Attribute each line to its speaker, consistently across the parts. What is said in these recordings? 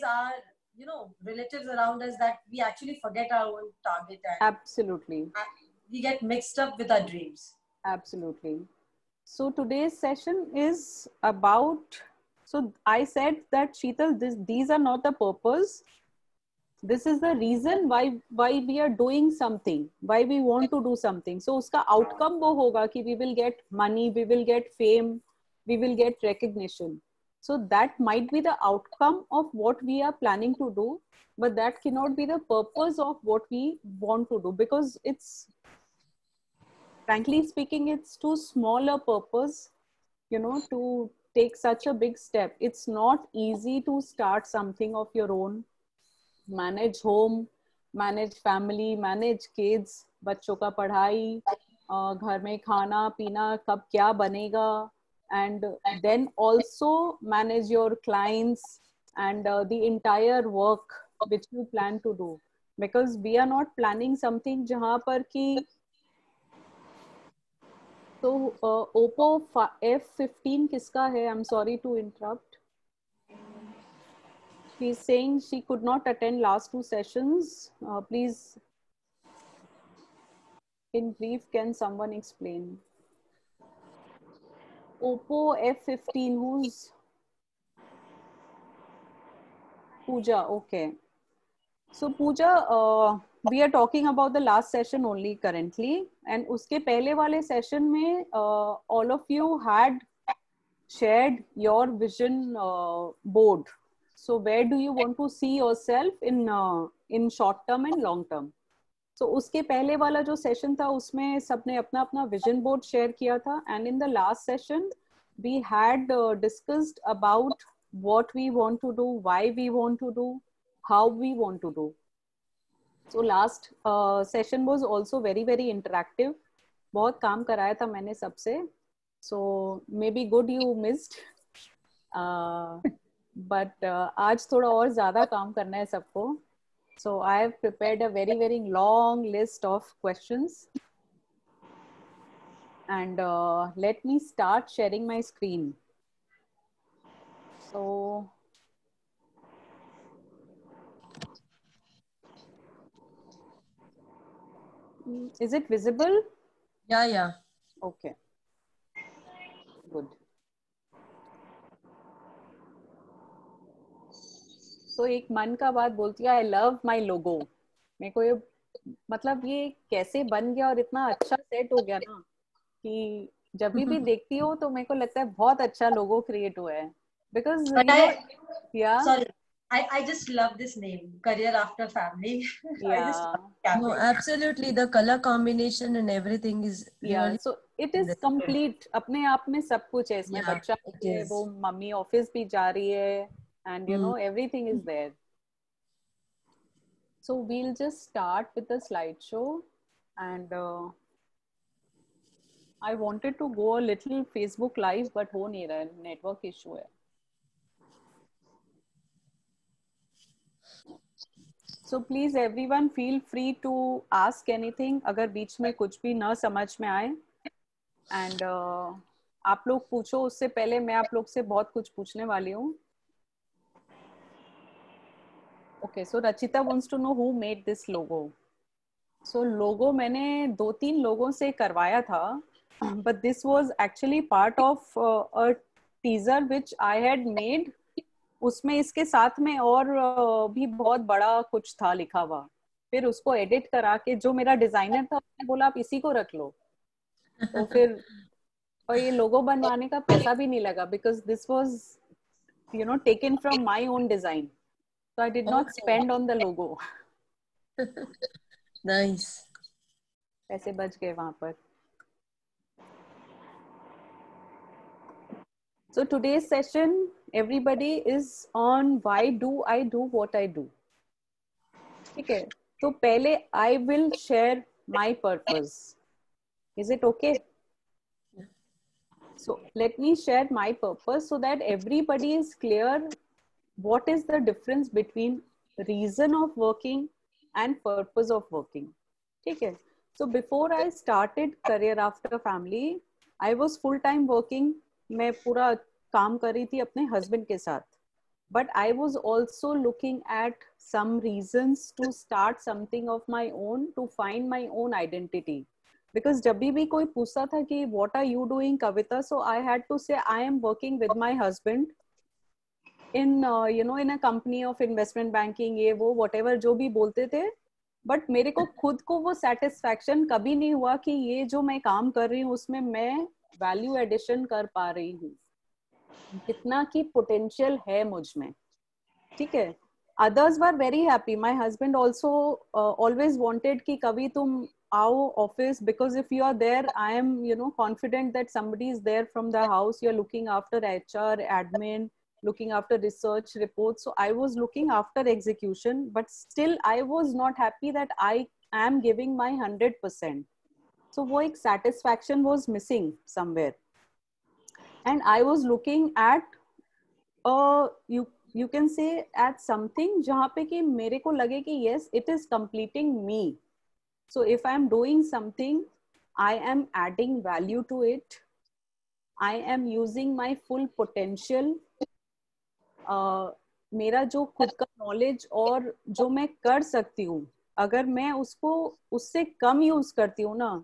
Speaker 1: our, relatives around us that we actually forget our own target, and
Speaker 2: Absolutely.
Speaker 1: we get mixed up with our dreams.
Speaker 2: Absolutely. So today's session is about, so I said that Sheetal, these are not the purpose. This is the reason why we are doing something, why we want to do something. So uska outcome wo hoga ki we will get money, we will get fame, we will get recognition. So that might be the outcome of what we are planning to do, but that cannot be the purpose of what we want to do, because it's, frankly speaking, it's too small a purpose, to take such a big step. It's not easy to start something of your own, manage home, manage family, manage kids, बच्चों का पढ़ाई, घर में खाना पीना कब क्या बनेगा, and then also manage your clients and the entire work which you plan to do, because we are not planning something जहाँ पर कि, तो Oppo F15 किसका है? I'm sorry to interrupt. She's saying she could not attend last 2 sessions. Please, in brief, can someone explain? Oppo F15, who's Pooja? Okay. So Pooja, we are talking about the last session only currently, and uske pehle wale session mein all of you had shared your vision board. So where do you want to see yourself in short term and long term? So उसके पहले वाला जो session था उसमें सबने अपना अपना vision board share किया था, and in the last session we had discussed about what we want to do, why we want to do, how we want to do. So last session was also very very interactive. बहुत काम कराया था मैंने सबसे. So maybe good you missed. But आज थोड़ा और ज़्यादा काम करना है सबको. So I have prepared a very, very long list of questions. And let me start sharing my screen. So, is it visible?
Speaker 1: Yeah.
Speaker 2: Okay. Good. So एक मन का बात बोलती है, I love my logo. मेरे को ये मतलब ये कैसे बन गया और इतना अच्छा सेट हो गया ना कि जब भी देखती हो तो मेरे को लगता है बहुत अच्छा लोगो क्रिएट हुआ है. Because yeah.
Speaker 1: Sorry, I just love this name, Career After Family.
Speaker 2: Yeah.
Speaker 1: I just love
Speaker 3: no, absolutely. The color combination and everything is really.
Speaker 2: So it is complete. अपने आप में सब कुछ है इसमें. बच्चा है, वो मम्मी ऑफिस भी जा रही है, and everything is there. So we'll just start with the slideshow, and I wanted to go a little Facebook live, but हो नहीं रहा है, network issue है. So please everyone feel free to ask anything अगर बीच में कुछ भी ना समझ में आए, and आप लोग पूछो, उससे पहले मैं आप लोग से बहुत कुछ पूछने वाली हूँ. Okay, so Rachita wants to know who made this logo. So logo मैंने 2-3 लोगों से करवाया था, but this was actually part of a teaser which I had made. उसमें इसके साथ में और भी बहुत बड़ा कुछ था लिखा हुआ. फिर उसको एडिट करा के जो मेरा डिजाइनर था उसने बोला आप इसी को रख लो. तो फिर और ये लोगो बनवाने का पैसा भी नहीं लगा, because this was taken from my own design. So I did not spend on the logo.
Speaker 3: Nice.
Speaker 2: पैसे बच गए वहां पर. So today's session, everybody is on why do I do what I do. ठीक है, तो पहले I will share my purpose. Is it okay? So let me share my purpose so that everybody is clear what is the difference between reason of working and purpose of working. ठीक है, so before I started Career After Family, I was full time working. मैं पूरा काम कर रही थी अपने husband के साथ. but I was also looking at some reasons to start something of my own, to find my own identity. Because जब भी कोई पूछता था कि what are you doing Kavita, so I had to say I am working with my husband in in a company of investment banking, ये वो whatever जो भी बोलते थे. बट मेरे को खुद को वो सेटिस्फैक्शन कभी नहीं हुआ कि ये जो मैं काम कर रही हूँ उसमें मैं वैल्यू एडिशन कर पा रही हूँ जितना की पोटेंशियल है मुझ में. ठीक है. others were very happy. My husband also always wanted कि कभी तुम आओ office, because if you are there I am confident that somebody is there from the house. You are looking after HR, admin, looking after research reports. So I was looking after execution, but still I was not happy that I am giving my 100%. So वो एक satisfaction was missing somewhere. And I was looking at you can say at something जहाँ पे कि मेरे को लगे कि yes it is completing me. So if I am doing something, I am adding value to it. I am using my full potential. मेरा जो खुद का नॉलेज और जो मैं कर सकती हूँ, अगर मैं उसको उससे कम यूज करती हूँ ना,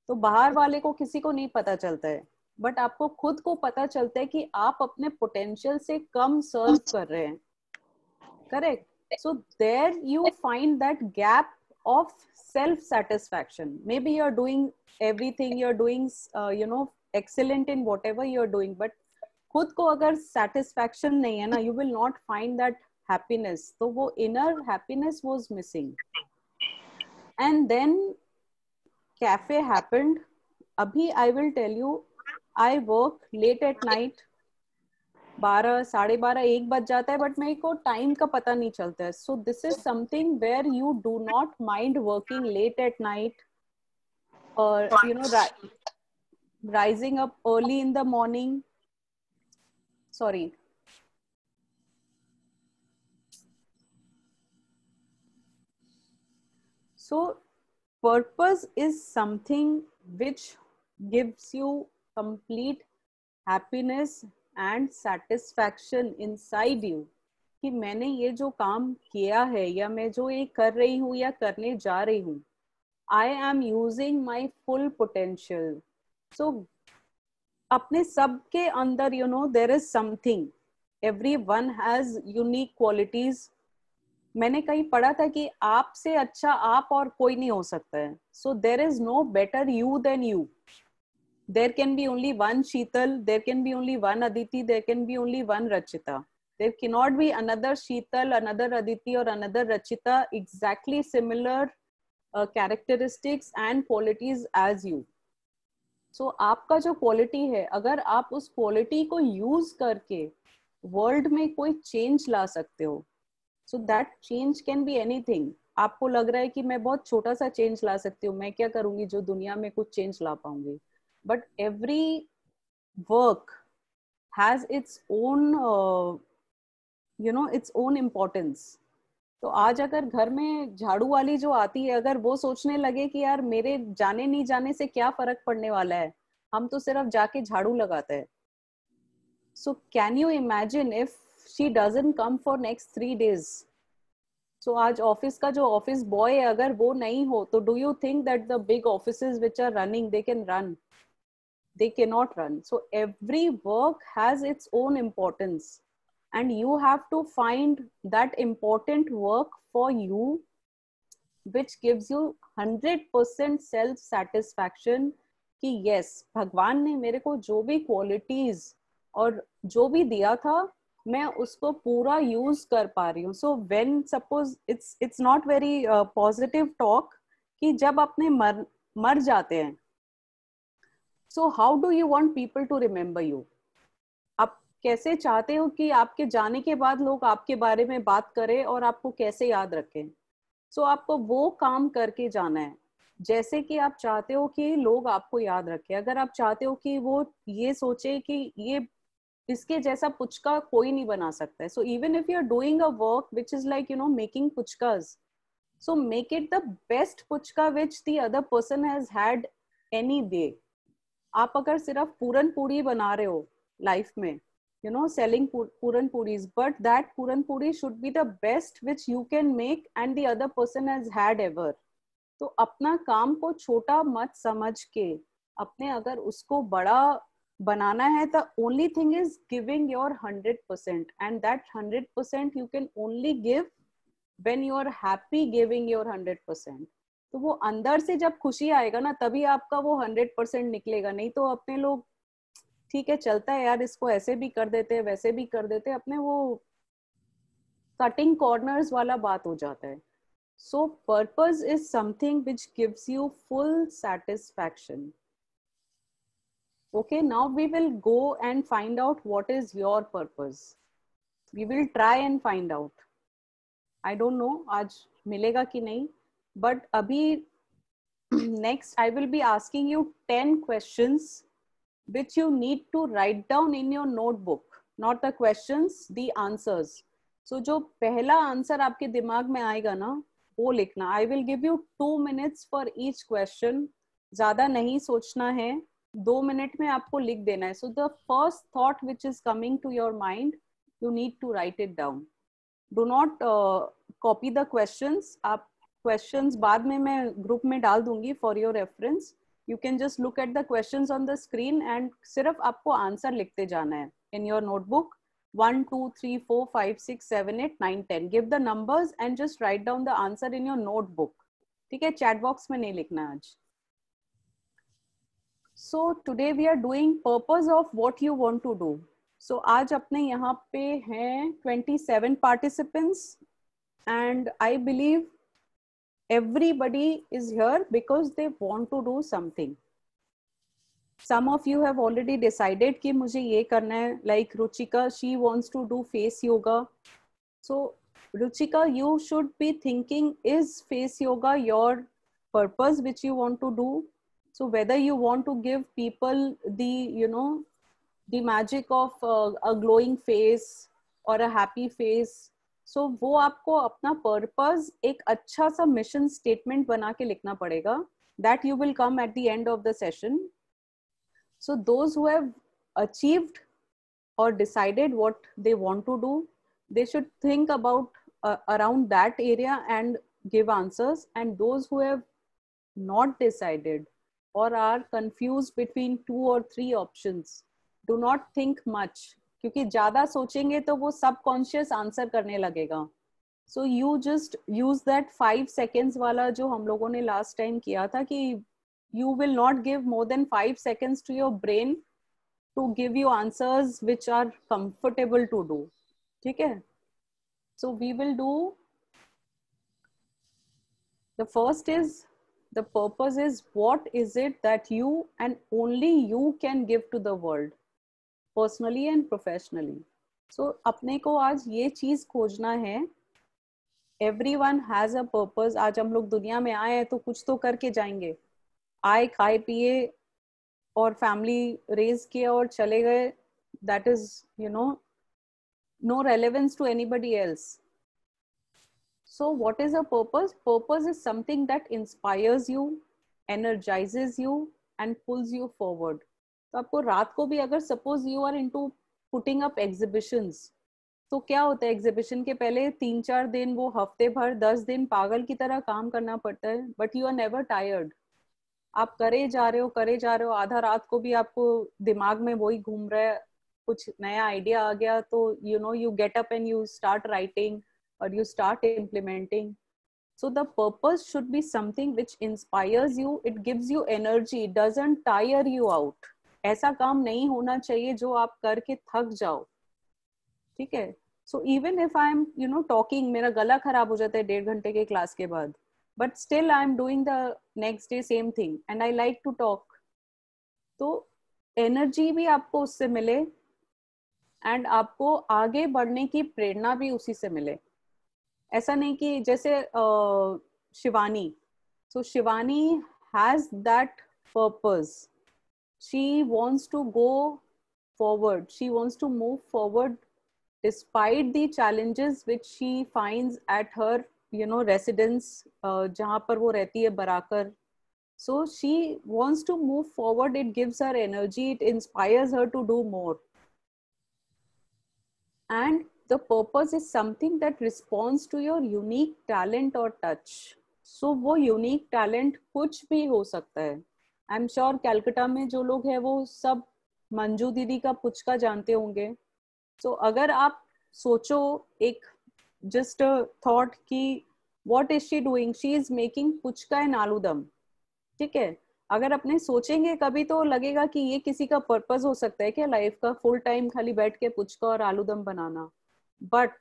Speaker 2: तो बाहर वाले को किसी को नहीं पता चलता है, बट आपको खुद को पता चलता है कि आप अपने पोटेंशियल से कम सर्व कर रहे हैं. Correct. So there you find that gap of self-satisfaction. Maybe you're doing everything, you're doing excellent in whatever you're doing, but खुद को अगर satisfaction नहीं है ना, you will not find that happiness. तो वो inner happiness was missing. And then cafe happened. अभी I will tell you, I work late at night. 12, 12:30, 1 बज जाता है, बट मेरे को टाइम का पता नहीं चलता है. So this is something where you do not mind working late at night, और rising up early in the morning. Sorry. So purpose is something which gives you complete happiness and satisfaction inside you. कि मैंने ये जो काम किया है या मैं जो ये कर रही हूँ या करने जा रही हूँ, I am using my full potential. So अपने सबके अंदर there is something. Everyone has unique qualities. मैंने कहीं पढ़ा था कि आपसे अच्छा आप और कोई नहीं हो सकता है. So there is no better you than you. There can be only one Sheetal, there can be only one Aditi, there can be only one Rachita. There cannot be another Sheetal, another Aditi or another Rachita exactly similar characteristics and qualities as you. So आपका जो quality है, अगर आप उस quality को use करके world में कोई change ला सकते हो, so that change can be anything. आपको लग रहा है कि मैं बहुत छोटा सा change ला सकती हूँ, मैं क्या करूँगी जो दुनिया में कुछ change ला पाऊंगी. But every work has its own its own importance. तो आज अगर घर में झाड़ू वाली जो आती है, अगर वो सोचने लगे कि यार मेरे जाने नहीं जाने से क्या फर्क पड़ने वाला है, हम तो सिर्फ जाके झाड़ू लगाते हैं. So can you imagine if she doesn't come for next 3 days? So आज ऑफिस का जो ऑफिस बॉय है, अगर वो नहीं हो, तो do you think that the big offices which are running, they can run? They cannot run. So every work has its own importance, and you have to find that important work for you which gives you 100% self satisfaction कि yes, भगवान ने मेरे को जो भी qualities और जो भी दिया था, मैं उसको पूरा यूज कर पा रही हूँ. So when suppose it's not very positive talk कि जब अपने मर जाते हैं, so how do you want people to remember you? आप कैसे चाहते हो कि आपके जाने के बाद लोग आपके बारे में बात करें और आपको कैसे याद रखें? So आपको वो काम करके जाना है जैसे कि आप चाहते हो कि लोग आपको याद रखें. अगर आप चाहते हो कि वो ये सोचे कि ये इसके जैसा पुचका कोई नहीं बना सकता है, so even if you are doing a work which is like making puchkas, so make it the best puchka which the other person has had any day. आप अगर सिर्फ पूरन पूरी बना रहे हो लाइफ में, selling puran puris, but that puran puri should be the best which you can make and the other person has had ever. तो अपना काम को छोटा मत समझ के अपने अगर उसको बड़ा बनाना है, the only thing is giving your 100%, and that 100% you can only give when you are happy giving your 100%. तो वो अंदर से जब खुशी आएगा ना, तभी आपका वो 100% निकलेगा. नहीं तो अपने लोग ठीक है चलता है यार, इसको ऐसे भी कर देते हैं वैसे भी कर देते हैं, अपने वो कटिंग कॉर्नर्स वाला बात हो जाता है. So purpose is something which gives you full satisfaction. Okay, now we will go and find out what is your purpose. We will try and find out. I don't know आज मिलेगा कि नहीं, but अभी next I will be asking you 10 questions which you need to write down in your notebook. Not the questions, the answers. So जो पहला answer आपके दिमाग में आएगा ना, वो लिखना. I will give you 2 minutes for each question. ज्यादा नहीं सोचना है, 2 मिनट में आपको लिख देना है. So the first thought which is coming to your mind, you need to write it down. Do not copy the questions. आप questions बाद में मैं group में डाल दूंगी for your reference. You can just look at the questions on the screen and सिर्फ आपको answer लिखते जाना है in your notebook. 1, 2, 3, 4, 5, 6, 7, 8, 9, 10. Give the numbers and just write down the answer in your notebook. ठीक है, chat box में नहीं लिखना आज. So today we are doing purpose of what you want to do. So आज अपने यहाँ पे हैं 27 participants and I believe everybody is here because they want to do something. Some of you have already decided कि मुझे ये करना है. Like Ruchika, she wants to do face yoga. So Ruchika, you should be thinking, is face yoga your purpose which you want to do? So whether you want to give people the the magic of a glowing face or a happy face, so वो आपको अपना purpose एक अच्छा सा mission statement बना के लिखना पड़ेगा. That you will come at the end of the session. So those who have achieved or decided what they want to do, they should think about around that area and give answers. And those who have not decided or are confused between 2 or 3 options, do not think much, क्योंकि ज़्यादा सोचेंगे तो वो subconscious answer करने लगेगा. So you just use that 5 seconds वाला जो हम लोगों ने last time किया था, कि you will not give more than 5 seconds to your brain to give you answers which are comfortable to do. ठीक है? So we will do, the first is, the purpose is, what is it that you and only you can give to the world, personally and professionally. So अपने को आज ये चीज खोजना है. Everyone has a purpose. आज हम लोग दुनिया में आए हैं तो कुछ तो करके जाएंगे. आए, खाए पिए और फैमिली रेज किया और चले गए. That is no relevance to anybody else. So what is a purpose? Purpose is something that inspires you, energizes you and pulls you forward. तो आपको रात को भी अगर suppose you are into putting up exhibitions, तो क्या होता है, एग्जीबिशन के पहले 3-4 दिन, वो हफ्ते भर 10 दिन पागल की तरह काम करना पड़ता है, but you are never tired. आप करे जा रहे हो, आधा रात को भी आपको दिमाग में वही घूम रहा है, कुछ नया आइडिया आ गया तो you get up and you start writing or you start implementing. So the purpose should be something which inspires you, it gives you energy, it doesn't tire you out. ऐसा काम नहीं होना चाहिए जो आप करके थक जाओ. ठीक है? So even if I am talking, मेरा गला खराब हो जाता है 1.5 घंटे के क्लास के बाद, but still I am doing the next day same thing and I like to talk. तो एनर्जी भी आपको उससे मिले एंड आपको आगे बढ़ने की प्रेरणा भी उसी से मिले. ऐसा नहीं कि जैसे Shivani, so Shivani has that purpose. She wants to go forward, she wants to move forward despite the challenges which she finds at her residence, जहाँ पर वो रहती है Barakar. So she wants to move forward, it gives her energy, it inspires her to do more. and the purpose is something that responds to your unique talent or touch. So वो unique talent कुछ भी हो सकता है. I'm sure Calcutta में जो लोग हैं वो सब मंजू दीदी का पुचका जानते होंगे. So अगर आप सोचो एक just a thought कि what is she doing? She is making puchka and आलूदम. ठीक है. अगर अपने सोचेंगे कभी तो लगेगा कि ये किसी का पर्पस हो सकता है क्या लाइफ का, फुल टाइम खाली बैठ के पुचका और आलूदम बनाना. But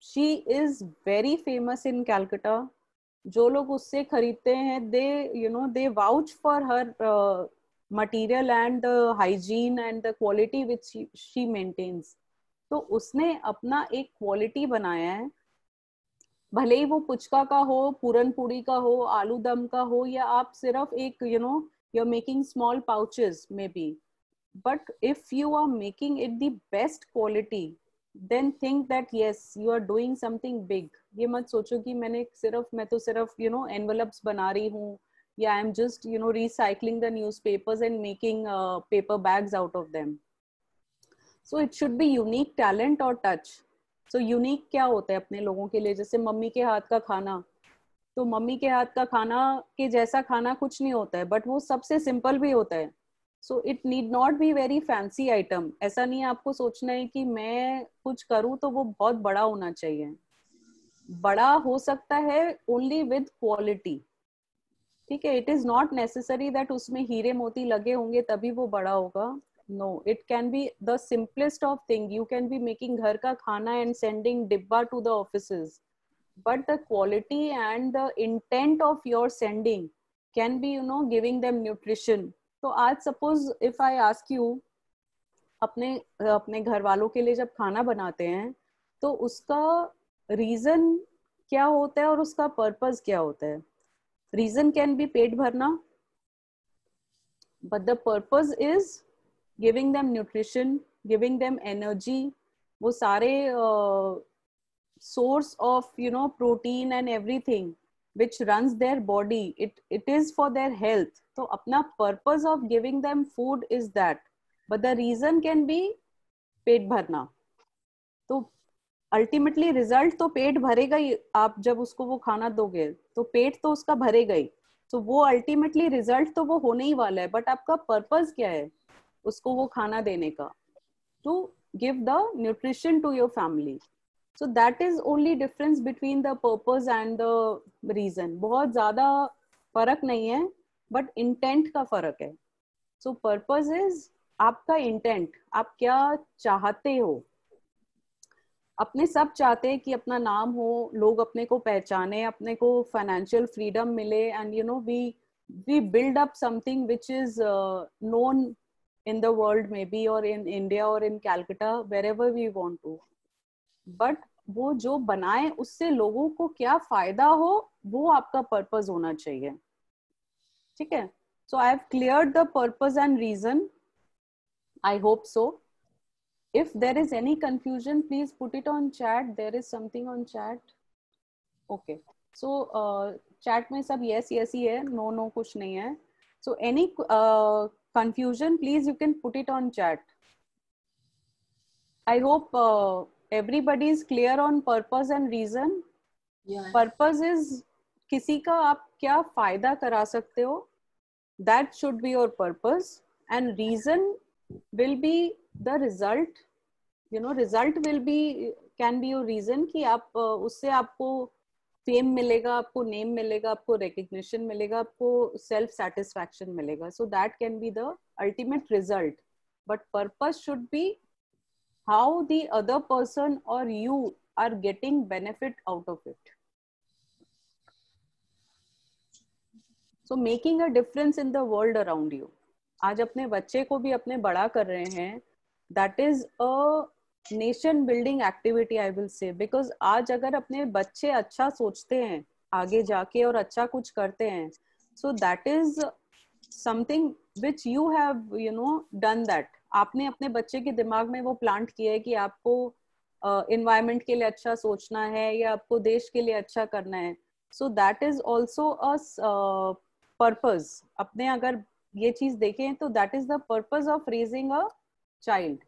Speaker 2: she is very famous in Calcutta. जो लोग उससे खरीदते हैं they vouch for her material and the hygiene and the quality which she maintains. तो उसने अपना एक क्वालिटी बनाया है, भले ही वो पुचका का हो, पूरन पूरी का हो, आलू दम का हो, या आप सिर्फ एक you're making small pouches maybe, but if you are making it the best quality, then think that yes, you are doing something big. ये मत सोचो कि मैं तो सिर्फ envelopes बना रही हूँ, या I'm just recycling the newspapers and making paper bags out of them. So it should be unique talent or touch. So unique क्या होता है अपने लोगों के लिए, जैसे मम्मी के हाथ का खाना. तो मम्मी के हाथ का खाना के जैसा खाना कुछ नहीं होता है, बट वो सबसे सिंपल भी होता है. So it need not be very fancy item. ऐसा नहीं है आपको सोचना है कि मैं कुछ करूँ तो वो बहुत बड़ा होना चाहिए. बड़ा हो सकता है ओनली विद क्वालिटी. ठीक है. It is not necessary that उसमें हीरे मोती लगे होंगे तभी वो बड़ा होगा. No, it can be the simplest of thing. You can be making घर का खाना and sending डिब्बा to the offices, but the quality and the intent of your sending can be giving them nutrition. तो आज suppose if I ask you, अपने घर वालों के लिए जब खाना बनाते हैं तो उसका रीजन क्या होता है और उसका पर्पस क्या होता है. रीजन कैन बी पेट भरना, but the purpose is giving them nutrition, giving them energy. वो सारे source of protein and everything which runs their body, it is for their health. तो अपना purpose of giving them food is that, but the reason can be पेट भरना. तो ultimately result तो पेट भरेगा ही. आप जब उसको वो खाना दोगे तो पेट तो उसका भरेगा ही. तो वो अल्टीमेटली रिजल्ट तो वो होने ही वाला है, बट आपका पर्पस क्या है उसको वो खाना देने का, to give the nutrition to your family. So that is only difference between the purpose and the reason. बहुत ज्यादा फर्क नहीं है, बट इंटेंट का फर्क है. सो पर्पस इज आपका इंटेंट, आप क्या चाहते हो. अपने सब चाहते हैं कि अपना नाम हो, लोग अपने को पहचाने, अपने को फाइनेंशियल फ्रीडम मिले, and we build up something which is known in the world maybe, or in India or in Calcutta, wherever we want to. But वो जो बनाए उससे लोगों को क्या फायदा हो, वो आपका पर्पस होना चाहिए. ठीक है. So I have cleared the purpose and reason. I hope so. If there is any confusion, please put it on chat. There is something on chat. Okay. So chat में सब yes yes ही है, no no कुछ नहीं है. So any confusion, please you can put it on chat. I hope everybody is clear on purpose and reason.
Speaker 3: Yeah.
Speaker 2: Purpose is किसी का आप क्या फायदा करा सकते हो, that should be your purpose, and reason will be the result. Result will be can be your reason कि आप उससे आपको फेम मिलेगा, आपको नेम मिलेगा, आपको रिकग्निशन मिलेगा, आपको सेल्फ सेटिस्फैक्शन मिलेगा. So that can be the ultimate result, but purpose should be how the other person or you are getting benefit out of it. So making a difference in the world around you. आज अपने बच्चे को भी अपने बड़ा कर रहे हैं. That is a nation building activity, I will say, because आज अगर अपने बच्चे अच्छा सोचते हैं आगे जाके और अच्छा कुछ करते हैं, so that is something which you have done that. आपने अपने बच्चे के दिमाग में वो प्लांट किया है कि आपको environment के लिए अच्छा सोचना है या आपको देश के लिए अच्छा करना है. So that is also a purpose. अपने अगर ये चीज देखें तो that is the purpose of raising a child.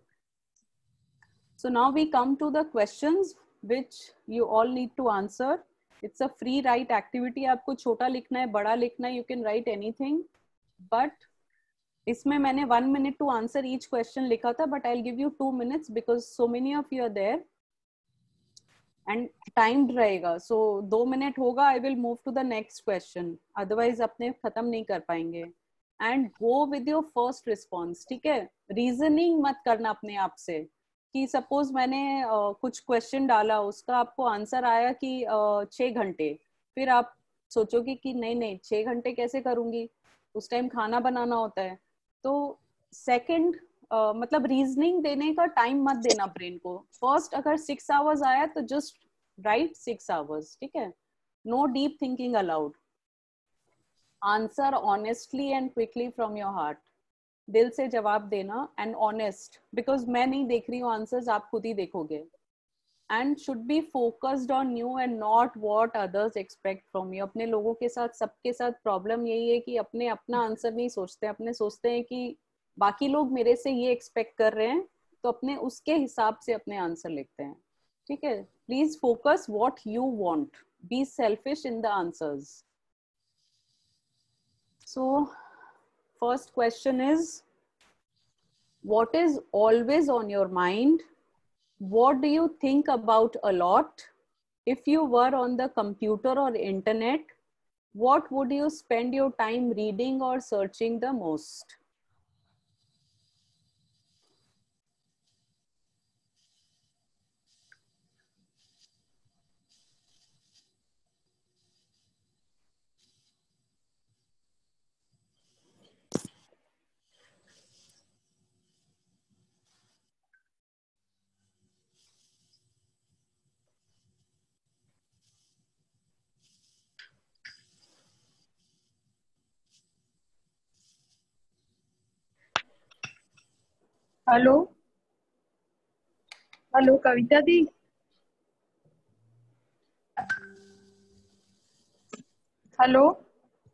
Speaker 2: So now we come to the questions which you all need to answer. It's a free write activity. आपको छोटा लिखना है, बड़ा लिखना है, you can write anything. But इसमें मैंने 1 minute to answer each question लिखा था, but I'll give you 2 minutes because so many of you are there and timed रहेगा. So 2 minute होगा, I will move to the next question. Otherwise अपने खत्म नहीं कर पाएंगे. And go with your first response. ठीक है? Reasoning मत करना अपने आप से कि सपोज मैंने कुछ क्वेश्चन डाला, उसका आपको आंसर आया कि 6 घंटे, फिर आप सोचोगे कि नहीं नहीं 6 घंटे कैसे करूंगी, उस टाइम खाना बनाना होता है. तो सेकंड मतलब रीजनिंग देने का टाइम मत देना ब्रेन को. फर्स्ट अगर 6 आवर्स आया तो जस्ट राइट 6 आवर्स. ठीक है? No deep thinking allowed. Answer honestly and quickly from your heart. दिल से जवाब देना एंड ऑनेस्ट, बिकॉज मैं नहीं देख रही हूँ आंसर्स, आप खुद ही देखोगे. And should be focused on you and not what others expect from you. अपने लोगों के साथ, सबके साथ प्रॉब्लम यही है कि अपने अपना आंसर नहीं सोचते, अपने सोचते हैं कि बाकी लोग मेरे से ये एक्सपेक्ट कर रहे हैं, तो अपने उसके हिसाब से अपने आंसर लिखते हैं. ठीक है? Please focus what you want. Be selfish in the answers. So first question is, what is always on your mind? What do you think about a lot? If you were on the computer or internet, what would you spend your time reading or searching the most?
Speaker 4: Hello hello Kavita the. Hello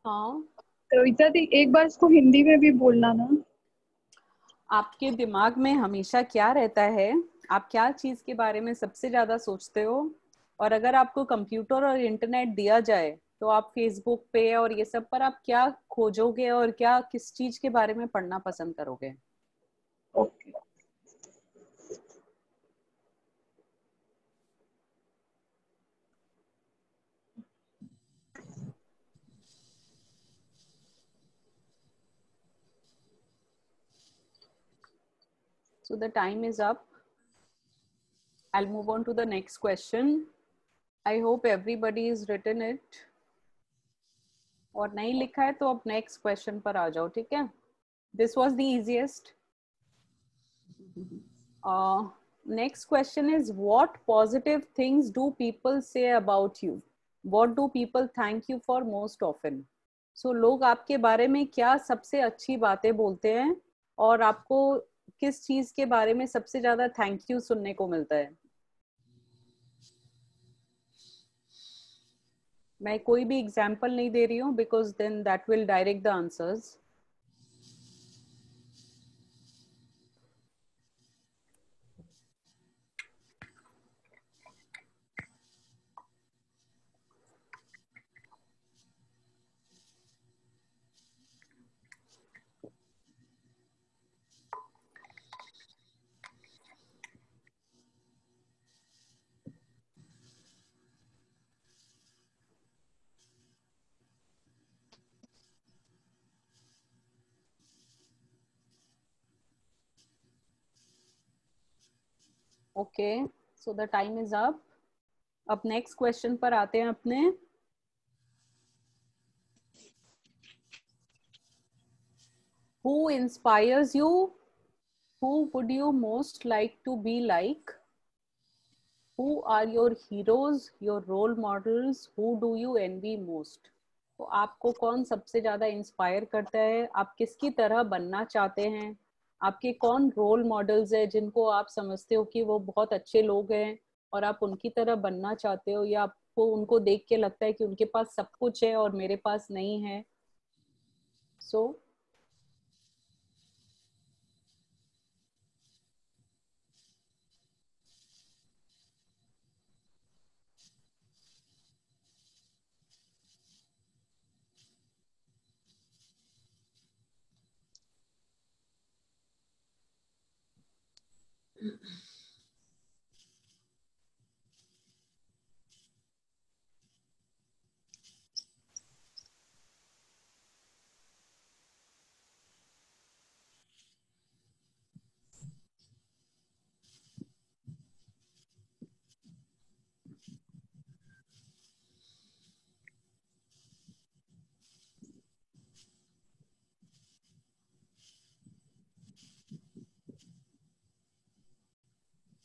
Speaker 2: हाँ,
Speaker 4: कविता दी, एक बार इसको हिंदी में भी बोलना ना.
Speaker 2: आपके दिमाग में हमेशा क्या रहता है? आप क्या चीज के बारे में सबसे ज्यादा सोचते हो? और अगर आपको कंप्यूटर और इंटरनेट दिया जाए तो आप फेसबुक पे और ये सब पर आप क्या खोजोगे और क्या किस चीज के बारे में पढ़ना पसंद करोगे?
Speaker 4: Okay.
Speaker 2: So the time is up. I'll move on to the next question. I hope everybody has written it. और नहीं लिखा है तो अब नेक्स्ट क्वेश्चन पर आ जाओ. ठीक है? This was the easiest. Next question is, what positive things do people say about you? What do people thank you for most often? So लोग आपके बारे में क्या सबसे अच्छी बातें बोलते हैं और आपको किस चीज के बारे में सबसे ज्यादा थैंक यू सुनने को मिलता है? मैं कोई भी एग्जाम्पल नहीं दे रही हूँ because then that will direct the answers. Okay, so the time is up. अब नेक्स्ट क्वेश्चन पर आते हैं अपने. Who inspires you? Who would you most like to be like? Who are your heroes, your role models? Who do you envy most? तो आपको कौन सबसे ज्यादा इंस्पायर करता है? आप किसकी तरह बनना चाहते हैं? आपके कौन रोल मॉडल्स है जिनको आप समझते हो कि वो बहुत अच्छे लोग हैं और आप उनकी तरह बनना चाहते हो, या आपको उनको देख के लगता है कि उनके पास सब कुछ है और मेरे पास नहीं है? सो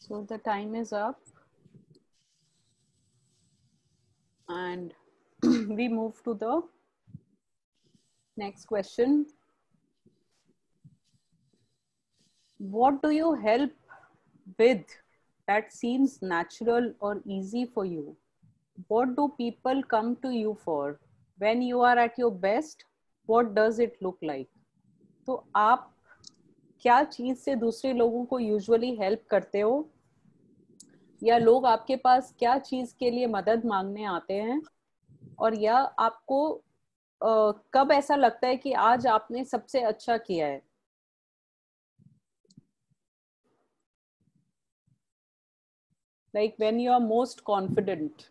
Speaker 2: So the time is up, and we move to the next question. What do you help with that seems natural or easy for you? What do people come to you for? When you are at your best, what does it look like? तो आप क्या चीज से दूसरे लोगों को usually help करते हो, या लोग आपके पास क्या चीज के लिए मदद मांगने आते हैं, और या आपको कब ऐसा लगता है कि आज आपने सबसे अच्छा किया है? Like when you are most confident.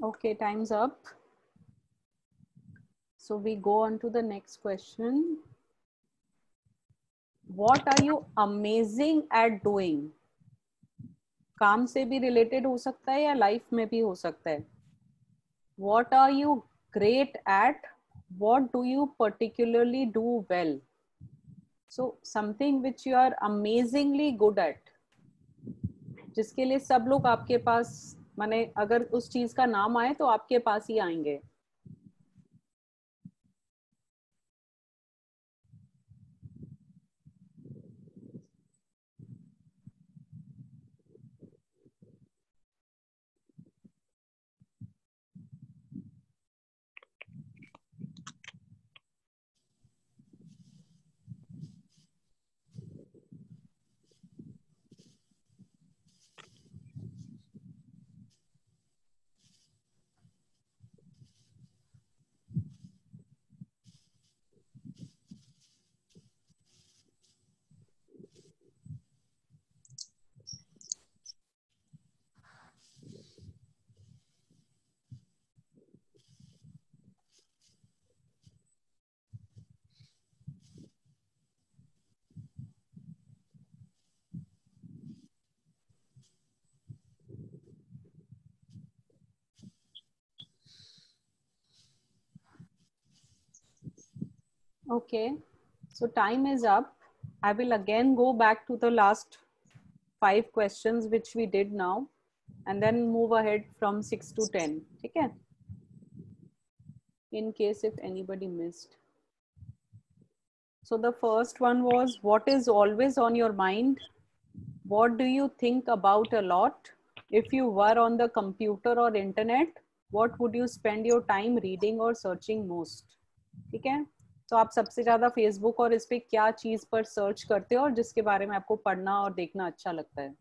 Speaker 2: Okay, time's up. So we go on to the next question. What are you amazing at doing? काम से भी रिलेटेड हो सकता है या लाइफ में भी हो सकता है. What are you great at? What do you particularly do well? So something which you are amazingly good at, जिसके लिए सब लोग आपके पास, माने अगर उस चीज का नाम आए तो आपके पास ही आएंगे. Okay, so time is up. I will again go back to the last 5 questions which we did now, and then move ahead from 6 to 10. Okay? In case if anybody missed. So the first one was, what is always on your mind? What do you think about a lot? If you were on the computer or internet, what would you spend your time reading or searching most? ठीक है, तो आप सबसे ज्यादा Facebook और इस पे क्या चीज पर सर्च करते हो और जिसके बारे में आपको पढ़ना और देखना अच्छा लगता है.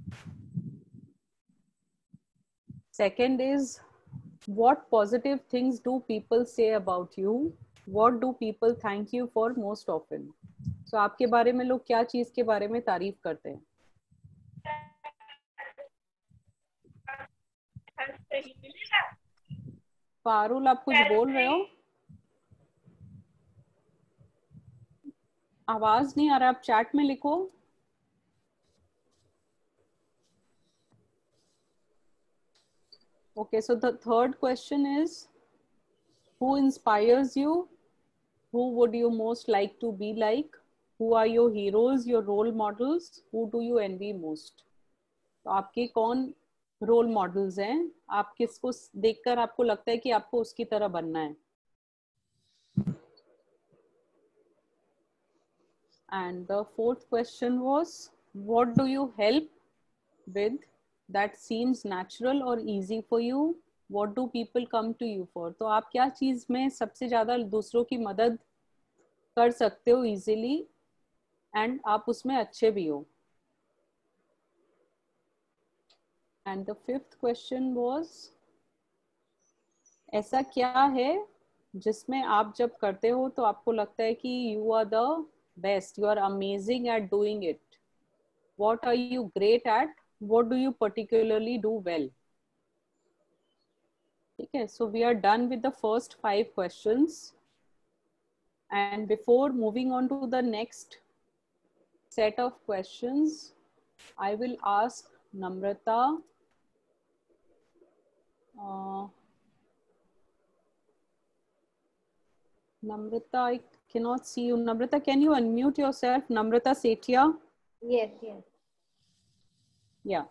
Speaker 2: Second is, what positive things do people say about you? What do people thank you for most often? So आपके बारे में लोग क्या चीज के बारे में तारीफ करते हैं? पारुल, आप कुछ बोल रहे हो? आवाज नहीं आ रहा, आप चैट में लिखो. Okay, so the third question is, who inspires you? Who would you most like to be like? Who are your heroes, your role models? Who do you envy most? तो आपके कौन रोल मॉडल्स हैं? आप किसको देखकर आपको लगता है कि आपको उसकी तरह बनना है? And the fourth question was, what do you help with that seems natural or easy for you? What do people come to you for? तो आप क्या चीज में सबसे ज्यादा दूसरों की मदद कर सकते हो इजीली एंड आप उसमें अच्छे भी हो? And the fifth question was, ऐसा क्या है जिसमें आप जब करते हो तो आपको लगता है कि you are the best, you are amazing at doing it? What are you great at? What do you particularly do well? ठीक है, so we are done with the first 5 questions. And before moving on to the next set of questions, I will ask Namrata. Namrata, I cannot see you. Namrata, can you unmute yourself? Namrata Sethia.
Speaker 5: Yes, yes.
Speaker 2: Yeah.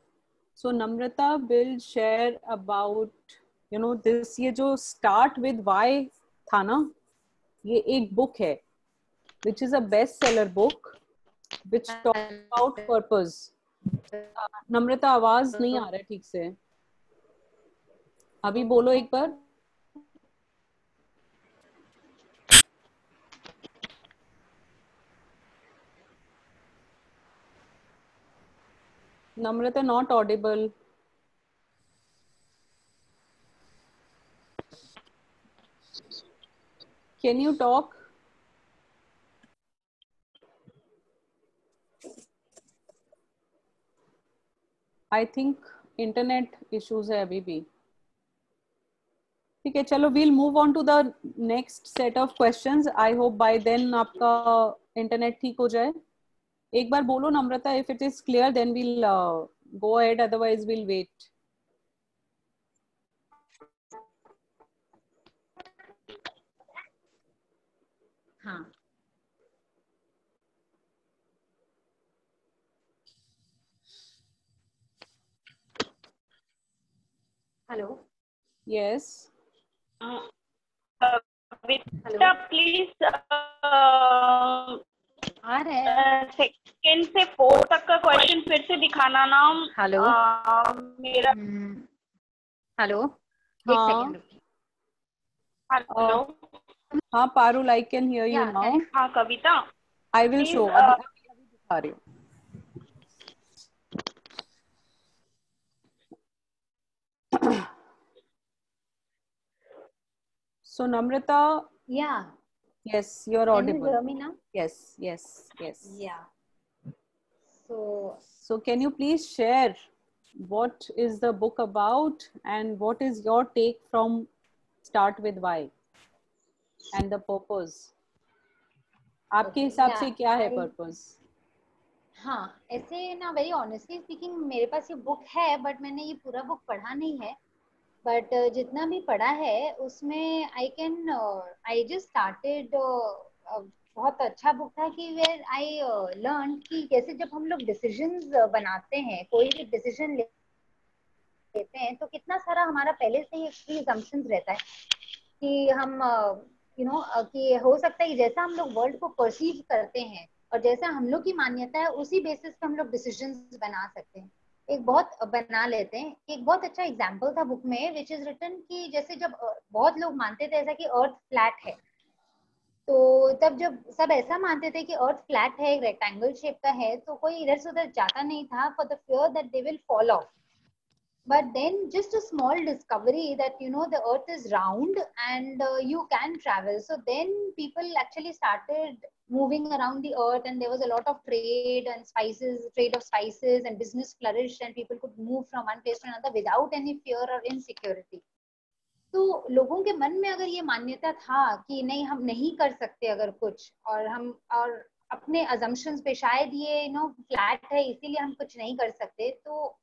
Speaker 2: So Namrata will share about, you know, this, ये जो start with why था ना, ये एक book है, which is a bestseller book, which talks about purpose. नम्रता, आवाज नहीं आ रहा है ठीक से, अभी बोलो एक बार. Namrata, not audible. Can you talk? I think internet issues है अभी भी. ठीक है, चलो, we'll move on to the next set of questions. I hope by then आपका इंटरनेट ठीक हो जाए. एक बार बोलो नम्रता, if it is clear then we'll go ahead, otherwise we'll wait.
Speaker 5: हाँ. Hello.
Speaker 2: Yes.
Speaker 6: बेटा प्लीज
Speaker 5: आ रहे हैं.
Speaker 6: सेकंड से 4 तक का क्वेश्चन फिर से दिखाना ना.
Speaker 5: हेलो.
Speaker 6: मेरा
Speaker 5: हेलो, एक
Speaker 2: हाँ.
Speaker 5: सेकंड.
Speaker 6: हेलो.
Speaker 2: हाँ Parul, I can hear you
Speaker 5: Yeah,
Speaker 2: now.
Speaker 6: हाँ कविता,
Speaker 2: I will
Speaker 6: please,
Speaker 2: show. अभी दिखा रही हूँ. So Namrata,
Speaker 5: Yeah.
Speaker 2: yes, you're
Speaker 5: Can you
Speaker 2: audible.
Speaker 5: hear me now?
Speaker 2: Yes, yes, yes.
Speaker 5: Yeah.
Speaker 2: So can you please share what is the book about and what is your take from Start with Why and the purpose? आपके हिसाब से क्या है purpose?
Speaker 5: हाँ, ऐसे ना, very honestly speaking, मेरे पास ये बुक है बट मैंने ये पूरा बुक पढ़ा नहीं है. बट जितना भी पढ़ा है उसमें आई जस्ट स्टार्टेड. बहुत अच्छा बुक था कि वेयर आई लर्न कि जैसे जब हम लोग डिसीजंस बनाते हैं, कोई भी डिसीजन लेते हैं, तो कितना सारा हमारा पहले से ही प्री असम्पशंस रहता है कि हम कि हो सकता है कि जैसा हम लोग वर्ल्ड को परसीव करते हैं और जैसा हम लोग की मान्यता है उसी बेसिस पे हम लोग डिसीजंस बना सकते हैं. एक बहुत अच्छा एग्जांपल था बुक में, विच इज रिटन कि जैसे जब बहुत लोग मानते थे ऐसा कि अर्थ फ्लैट है, तो तब जब सब ऐसा मानते थे कि अर्थ फ्लैट है, एक रेक्टेंगल शेप का है, तो कोई इधर से उधर जाता नहीं था for the fear that they will fall of. But then just a small discovery that the earth is round and you can travel. So then people actually started moving around the earth, and there was a lot of trade of spices, and business flourished, and people could move from one place to another without any fear or insecurity. तो लोगों के मन में अगर ये मान्यता था कि नहीं, हम नहीं कर सकते अगर कुछ, और अपने assumptions पे शायद ये फ्लैट है इसीलिए हम कुछ नहीं कर सकते, तो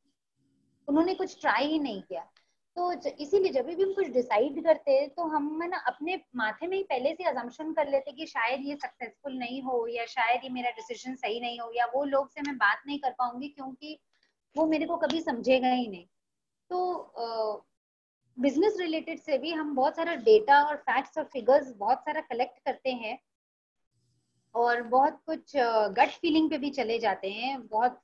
Speaker 5: उन्होंने कुछ ट्राई ही नहीं किया। तो इसीलिए जब भी हम कुछ डिसाइड करते हैं तो हम है ना अपने माथे में ही पहले से अजम्पशन कर लेते कि शायद ये सक्सेसफुल नहीं हो, या शायद ये मेरा डिसीजन सही नहीं हो, या वो लोग से मैं बात नहीं कर पाऊंगी क्योंकि वो मेरे को कभी समझेगा ही नहीं। तो बिजनेस रिलेटेड से भी हम बहुत सारा डेटा और फैक्ट्स और फिगर्स बहुत सारा कलेक्ट करते हैं, और बहुत कुछ गट फीलिंग पे भी चले जाते हैं, बहुत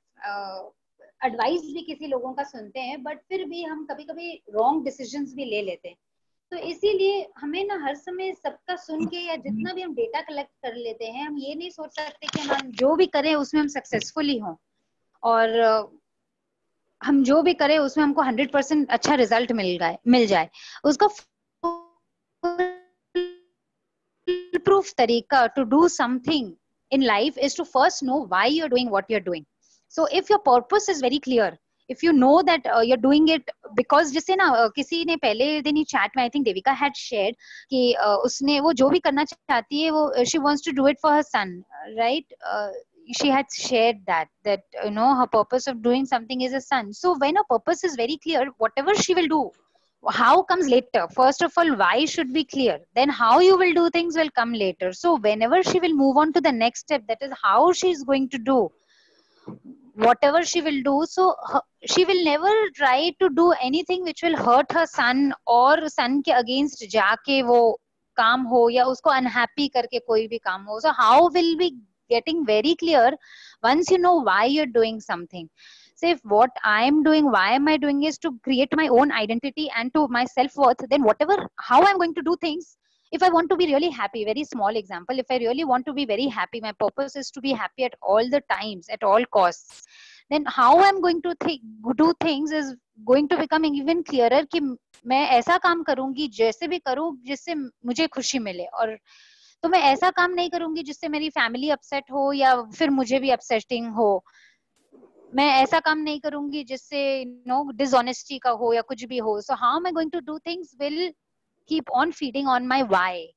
Speaker 5: एडवाइस भी किसी लोगों का सुनते हैं, बट फिर भी हम कभी कभी रॉन्ग डिसीजंस भी ले लेते हैं। तो इसीलिए हमें ना हर समय सबका सुन के या जितना भी हम डेटा कलेक्ट कर लेते हैं, हम ये नहीं सोच सकते कि हम जो भी करें उसमें हम सक्सेसफुल ही हों, और हम जो भी करें उसमें हमको 100% अच्छा रिजल्ट मिल जाए। उसका proof तरीका to do something in life is to first know why you're doing what you're doing. So if your purpose is very clear, if you know that you're doing it because जैसे ना किसी ने पहले दिन ही chat में I think Devika had shared कि उसने वो जो भी करना चाहती है वो she wants to do it for her son, right? She had shared that her purpose of doing something is a son. So when her purpose is very clear, whatever she will do, how comes later. First of all, why should be clear, then how you will do things will come later. So whenever she will move on to the next step, that is how she is going to do whatever she will do. So she will never try to do anything which will hurt her son, or son के against जाके वो काम हो, या उसको unhappy करके कोई भी काम हो. So how will we getting very clear once you know why you're doing something. So if what I am doing, why am I doing, is to create my own identity and to my self-worth, then how I'm going to do things, if I want to be really happy, very small example, if I really want to be very happy, my purpose is to be happy at all the times, at all costs, then how I'm going to do things is going to become even clearer कि मैं ऐसा काम करूंगी जैसे भी करूं जिससे मुझे खुशी मिले, और तो मैं ऐसा काम नहीं करूंगी जिससे मेरी फैमिली अपसेट हो या फिर मुझे भी अपसेटिंग हो। मैं ऐसा काम नहीं करूंगी जिससे डिसऑनेस्टी का हो या कुछ भी हो. So how am I going to do things will keep on feeding on my why.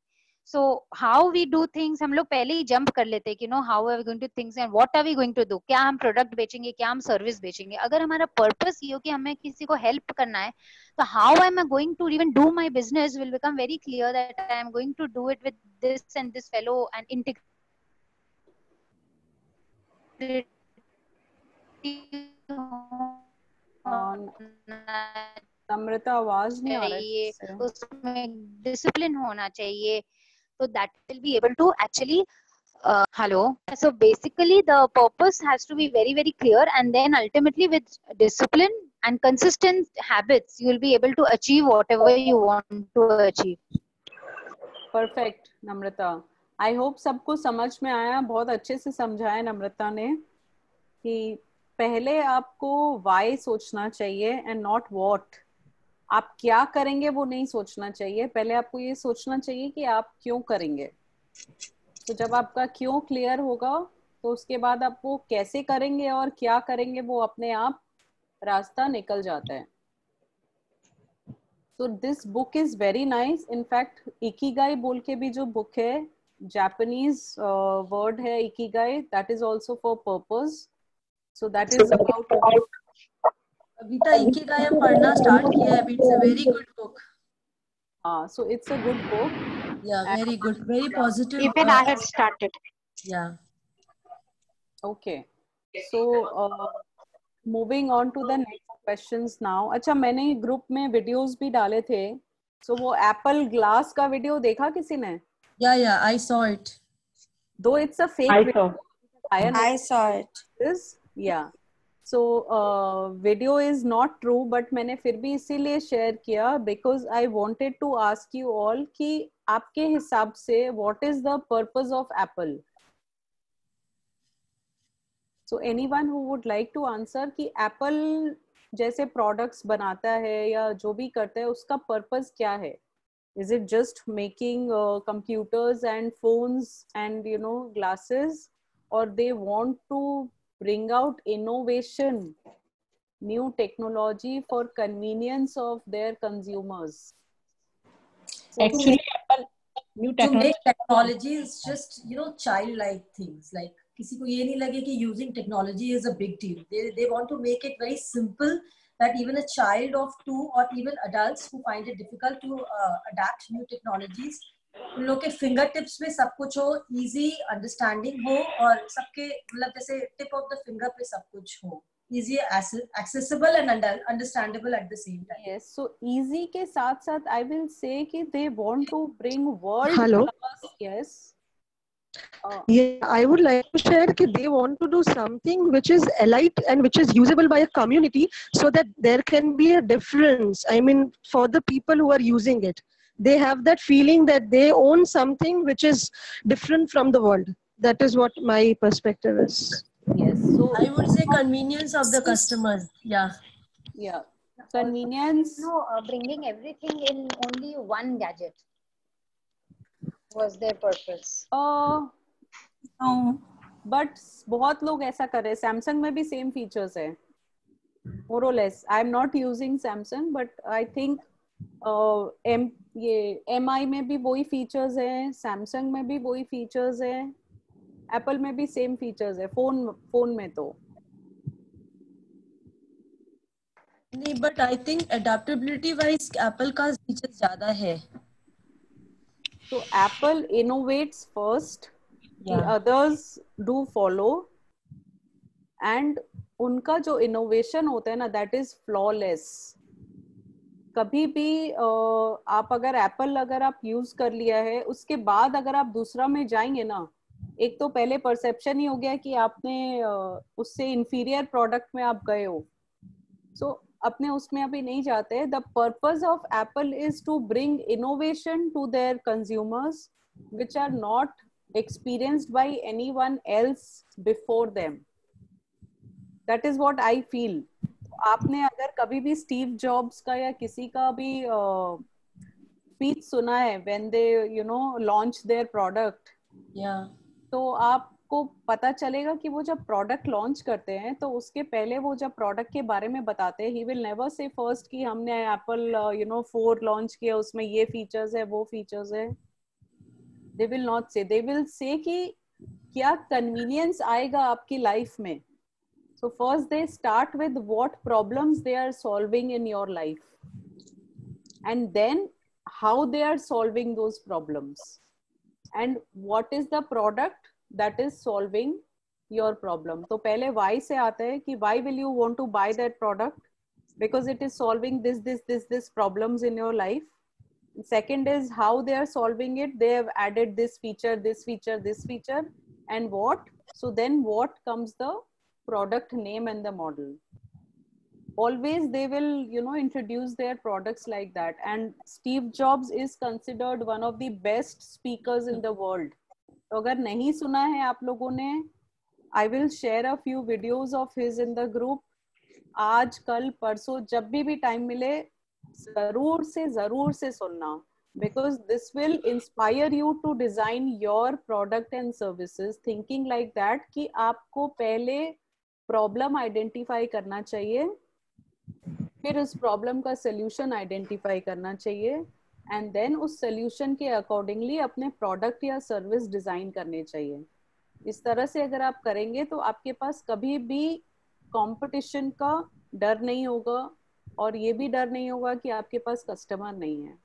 Speaker 5: So how we do things हम लोग पहले ही जंप कर लेते हैं कि how are we going to things and what are we going to do. क्या हम प्रोडक्ट बेचेंगे, क्या हम सर्विस बेचेंगे. अगर हमारा पर्पस ये हो कि हमें किसी को हेल्प करना है, तो how I am going to even do my business will become very clear that I am going to do it with this and this fellow and integrate.
Speaker 2: Namrata आवाज नहीं आ रही
Speaker 5: है, उसमें डिसिप्लिन होना चाहिए, तो that will be able to actually hello. So basically the purpose has to be very very clear, and then ultimately with discipline and consistent habits you will be able to achieve whatever you want to achieve.
Speaker 2: Perfect Namrata. I hope सबको समझ में आया. बहुत अच्छे से समझाया नम्रता ने कि पहले आपको वाई सोचना चाहिए एंड नॉट व्हाट. आप क्या करेंगे वो नहीं सोचना चाहिए, पहले आपको ये सोचना चाहिए कि आप क्यों करेंगे. तो जब आपका क्यों क्लियर होगा तो उसके बाद आप वो कैसे करेंगे और क्या करेंगे वो अपने आप रास्ता निकल जाता है. So this book is very nice. In fact, ikigai बोल के भी जो book है, Japanese word है ikigai, that is also for purpose. So that is about.
Speaker 3: Avita ikigai हम पढ़ना start किया है. It's a very good book.
Speaker 2: So it's a good book.
Speaker 3: Yeah, very good, very positive.
Speaker 6: Even I have started.
Speaker 3: Yeah.
Speaker 2: Okay. So moving on to the next questions now. अच्छा, मैंने group में videos भी डाले थे. So वो Apple glass का video देखा किसी ने?
Speaker 3: Yeah, I saw it.
Speaker 2: Though it's a fake video.
Speaker 7: I saw it.
Speaker 2: Yeah. So video is not true, but मैंने फिर भी इसीलिए शेयर किया because I wanted to ask you all कि आपके हिसाब से what is the purpose of Apple? So anyone who would like to answer कि Apple जैसे products बनाता है या जो भी करता है उसका purpose क्या है? Is it just making computers and phones and glasses, or they want to bring out innovation, new technology for convenience of their consumers? So,
Speaker 8: new
Speaker 1: to make
Speaker 8: technology.
Speaker 1: technologies just childlike things, like किसी को ये नहीं लगे कि using technology is a big deal. They want to make it very simple, that even a child of 2 or even adults who find it difficult to adapt new technologies, उन लोग के finger tips में सब कुछ हो, easy understanding हो, और सबके मतलब जैसे टिप ऑफ द फिंगर पे सब कुछ हो, easy accessible and understandable at the same time.
Speaker 2: Yes, so easy के साथ साथ I will say कि they want to bring world
Speaker 9: Hello.
Speaker 2: class. Yes.
Speaker 9: Yeah, I would like to share that they want to do something which is elite and which is usable by a community, so that there can be a difference. I mean, for the people who are using it, they have that feeling that they own something which is different from the world. That is what my perspective is.
Speaker 2: Yes, so
Speaker 3: I would say convenience of the customers. Yeah.
Speaker 2: Yeah, convenience.
Speaker 5: No, bringing everything in only one gadget was their purpose.
Speaker 2: But बहुत लोग ऐसा कर रहे हैं. Samsung में भी same features है, more or less. I am not using Samsung, but I think ये MI में भी वही फीचर्स हैं, सैमसंग में भी वही फीचर्स हैं, एप्पल में भी सेम फीचर्स है. फोन में तो
Speaker 3: नहीं, but I think adaptability wise Apple का फीचर्स ज्यादा है.
Speaker 2: So Apple innovates first, the others do follow, and उनका जो innovation होता है ना, that is flawless. कभी भी आप अगर Apple अगर आप यूज कर लिया है, उसके बाद अगर आप दूसरा में जाएंगे ना, एक तो पहले परसेप्शन ही हो गया कि आपने उससे इंफीरियर प्रोडक्ट में आप गए हो. सो अपने उसमें अभी नहीं जाते. The purpose of Apple is to bring innovation to their consumers which are not experienced by anyone else before them. That is what I feel. आपने अगर कभी भी स्टीव जॉब्स का या किसी का भी स्पीच सुना है when they launch their product, तो आपको पता चलेगा कि वो जब प्रोडक्ट लॉन्च करते हैं तो उसके पहले वो जब प्रोडक्ट के बारे में बताते हैं, he will never say first कि हमने एप्पल 4 लॉन्च किया, उसमें ये फीचर्स है, वो फीचर्स है. दे विल नॉट से, दे विल से कि क्या कन्वीनियंस आएगा आपकी लाइफ में. So first they start with what problems they are solving in your life, and then how they are solving those problems, and what is the product that is solving your problem. तो पहले why से आता है कि why will you want to buy that product, because it is solving this problems in your life. Second is how they are solving it. They have added this feature, and what. So then what comes the product name and the model. Always they will introduce their products like that. And Steve Jobs is considered one of the best speakers in the world. तो अगर नहीं सुना है आप लोगों ने, I will share a few videos of his in the group. आज कल परसों जब भी टाइम मिले जरूर से सुनना, because this will inspire you to design your product and services thinking like that कि आपको पहले प्रॉब्लम आइडेंटिफाई करना चाहिए, फिर उस प्रॉब्लम का सोल्यूशन आइडेंटिफाई करना चाहिए, एंड देन उस सोल्यूशन के अकॉर्डिंगली अपने प्रोडक्ट या सर्विस डिजाइन करने चाहिए. इस तरह से अगर आप करेंगे तो आपके पास कभी भी कंपटीशन का डर नहीं होगा, और ये भी डर नहीं होगा कि आपके पास कस्टमर नहीं है.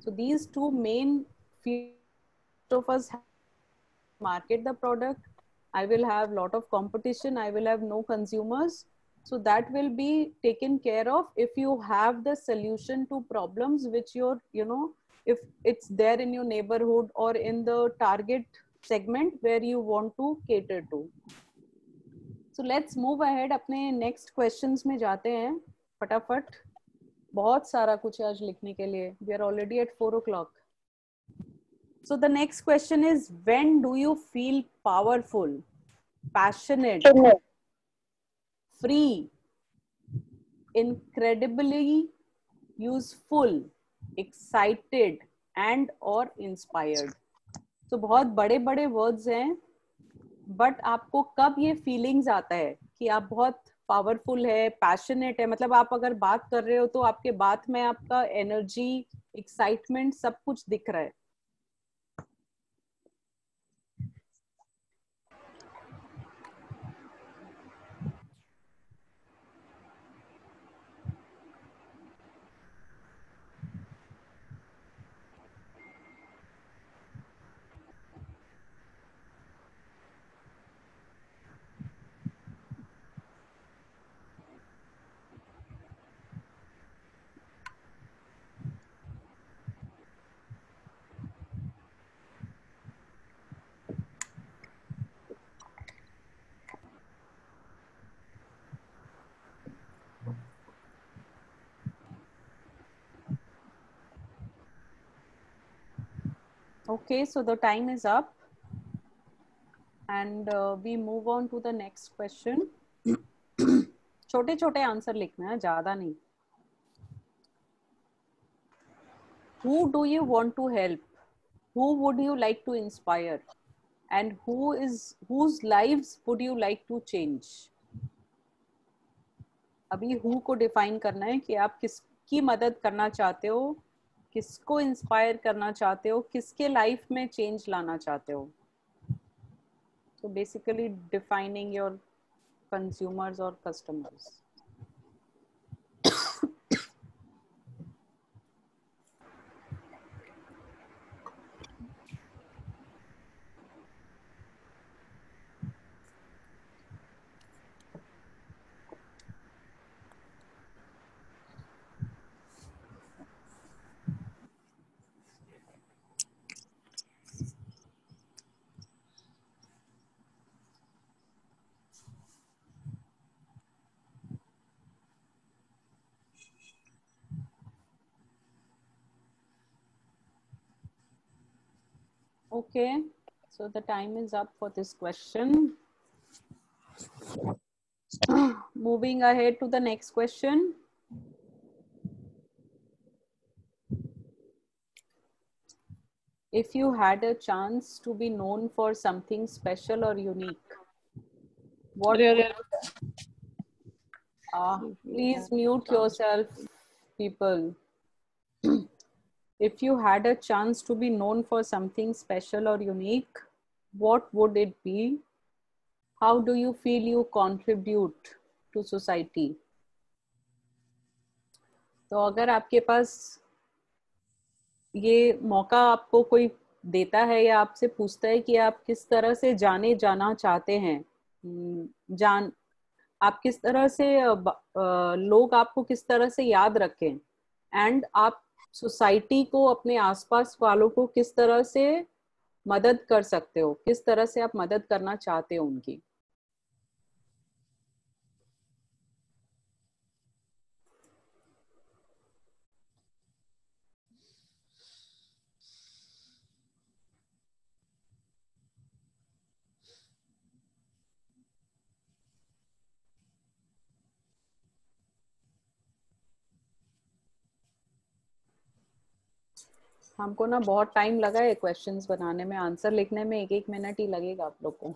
Speaker 2: So these two main features of us market the product. I will have lot of competition, I will have no consumers. So that will be taken care of if you have the solution to problems which your if it's there in your neighborhood or in the target segment where you want to cater to. So let's move ahead. अपने next questions में जाते हैं फटाफट. बहुत सारा कुछ आज लिखने के लिए. We are already at 4 o'clock. So the next question is, when do you feel powerful, passionate, free, incredibly useful, excited and or inspired? तो बहुत बड़े बड़े वर्ड्स हैं, बट आपको कब ये फीलिंग्स आता है कि आप बहुत पावरफुल है, पैशनेट है? मतलब आप अगर बात कर रहे हो तो आपके बात में आपका एनर्जी, एक्साइटमेंट सब कुछ दिख रहा है. Okay, so the time is up. And we move on to the next question. छोटे छोटे आंसर लिखना है, ज्यादा नहीं. Who do you want to help? Who would you like to inspire? And whose lives would you like to change? अभी who को define करना है कि आप किसकी मदद करना चाहते हो, किसको inspire करना चाहते हो, किसके life में change लाना चाहते हो. So basically defining your consumers or customers. Okay, so the time is up for this question. Moving ahead to the next question. If you had a chance to be known for something special or unique, what would, please mute yourself, people. If you had a chance to be known for something special or unique, what would it be? How do you feel you contribute to society? तो अगर आपके पास ये मौका आपको कोई देता है या आपसे पूछता है कि आप किस तरह से जाने जाना चाहते हैं, आप किस तरह से लोग आपको किस तरह से याद रखें, एंड आप सोसाइटी को, अपने आसपास वालों को किस तरह से मदद कर सकते हो, किस तरह से आप मदद करना चाहते हो उनकी. हमको ना बहुत टाइम लगा है क्वेश्चंस बनाने में, आंसर लिखने में 1-1 मिनट ही लगेगा आप लोग को.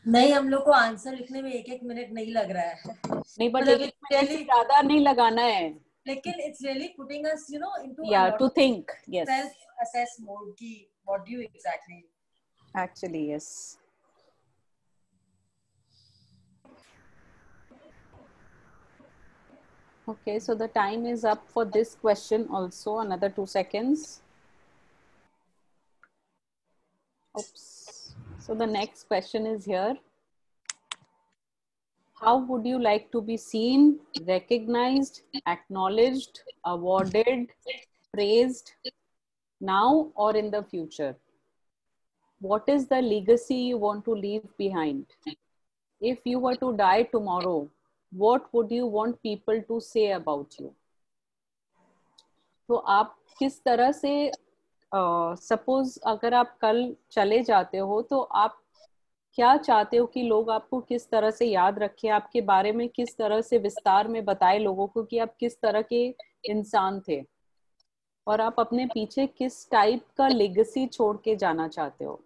Speaker 1: नहीं, हम लोग को आंसर लिखने में 1-1 मिनट नहीं लग रहा है.
Speaker 2: नहीं, बट 1-1 मिनट से ज्यादा नहीं लगाना है.
Speaker 1: लेकिन it's really putting us, you know, into
Speaker 2: yeah, to think, yes,
Speaker 1: self-assess mode ki what do you exactly.
Speaker 2: Actually, yes. Okay, so the time is up for this question also. Another 2 seconds. Oops. So the next question is here. How would you like to be seen, recognized, acknowledged, awarded, praised, now or in the future? What is the legacy you want to leave behind? If you were to die tomorrow, what would you want people to say about you? तो आप किस तरह से, suppose अगर आप कल चले जाते हो तो आप क्या चाहते हो कि लोग आपको किस तरह से याद रखें, आपके बारे में किस तरह से विस्तार में बताए लोगों को कि आप किस तरह के इंसान थे, और आप अपने पीछे किस टाइप का लेगेसी छोड़ के जाना चाहते हो.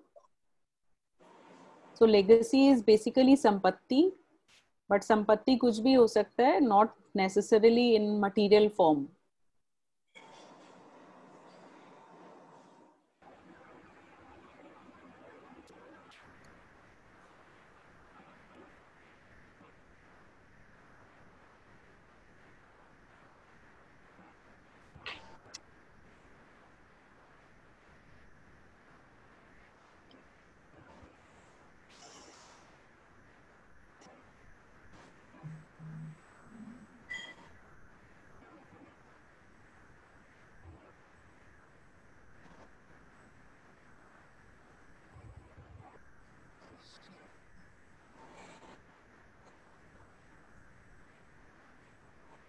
Speaker 2: सो लेगेसी इज बेसिकली संपत्ति, बट संपत्ति कुछ भी हो सकता है, not necessarily in material form.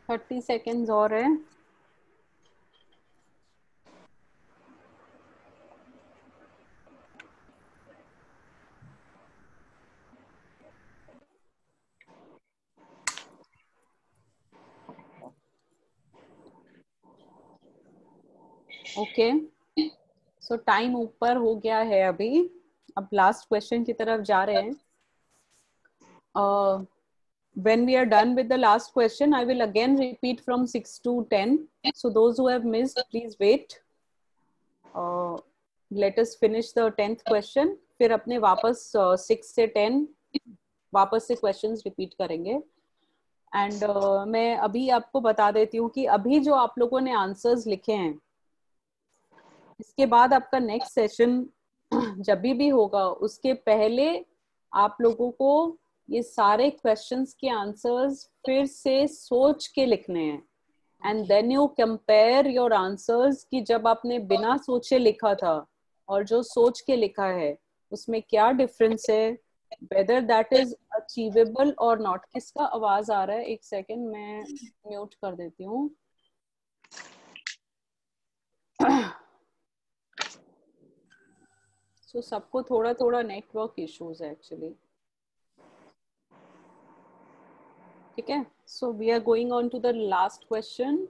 Speaker 2: Thirty seconds और है. ओके, सो टाइम ऊपर हो गया है अभी, अब लास्ट क्वेश्चन की तरफ जा रहे हैं. When we are done with the last question, I will again repeat from 6 to 10. So those who have missed, please wait. Let us finish the 10th question. फिर अपने वापस 6 से 10 वापस से questions repeat करेंगे. And मैं अभी आपको बता देती हूँ कि अभी जो आप लोगों ने answers लिखे हैं, इसके बाद आपका नेक्स्ट सेशन जब भी होगा उसके पहले आप लोगों को ये सारे क्वेश्चंस के आंसर्स फिर से सोच के लिखने हैं. And then you compare your answers कि जब आपने बिना सोचे लिखा था और जो सोच के लिखा है उसमें क्या डिफरेंस है, वेदर दैट इज अचीवेबल और नॉट. किसका आवाज आ रहा है? एक सेकेंड, मैं म्यूट कर देती हूँ. So, सबको थोड़ा थोड़ा नेटवर्क इश्यूज है एक्चुअली. ठीक है, so we are going on to the last question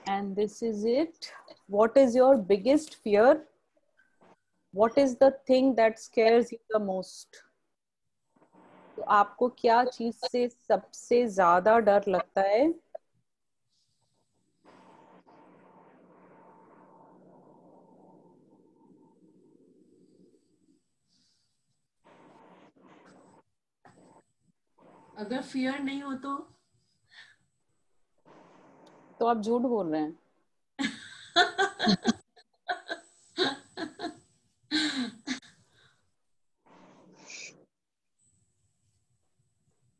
Speaker 2: and this is it. What is your biggest fear? What is the thing that scares you the most? तो आपको क्या चीज से सबसे ज्यादा डर लगता है?
Speaker 3: अगर फियर नहीं हो
Speaker 2: तो आप झूठ बोल रहे हैं.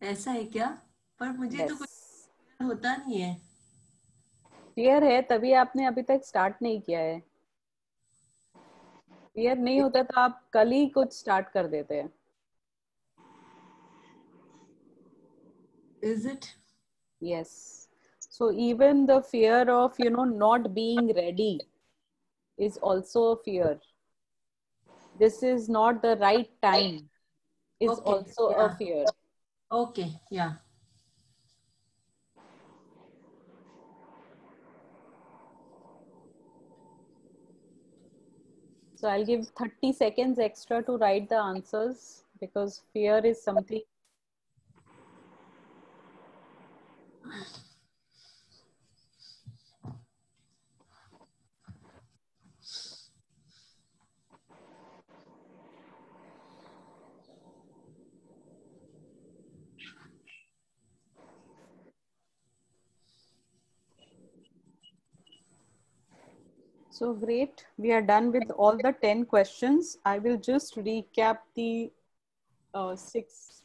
Speaker 3: ऐसा है क्या? पर मुझे तो कुछ होता नहीं है.
Speaker 2: फियर है तभी आपने अभी तक स्टार्ट नहीं किया है. फियर नहीं होता तो आप कल ही कुछ स्टार्ट कर देते हैं.
Speaker 3: Is it?
Speaker 2: Yes. So even the fear of, not being ready is also a fear. This is not the right time is
Speaker 3: Okay,
Speaker 2: also a
Speaker 3: yeah.
Speaker 2: fear.
Speaker 3: Okay, yeah.
Speaker 2: So I'll give 30 seconds extra to write the answers because fear is something. So great, we are done with all the 10 questions. I will just recap the 6.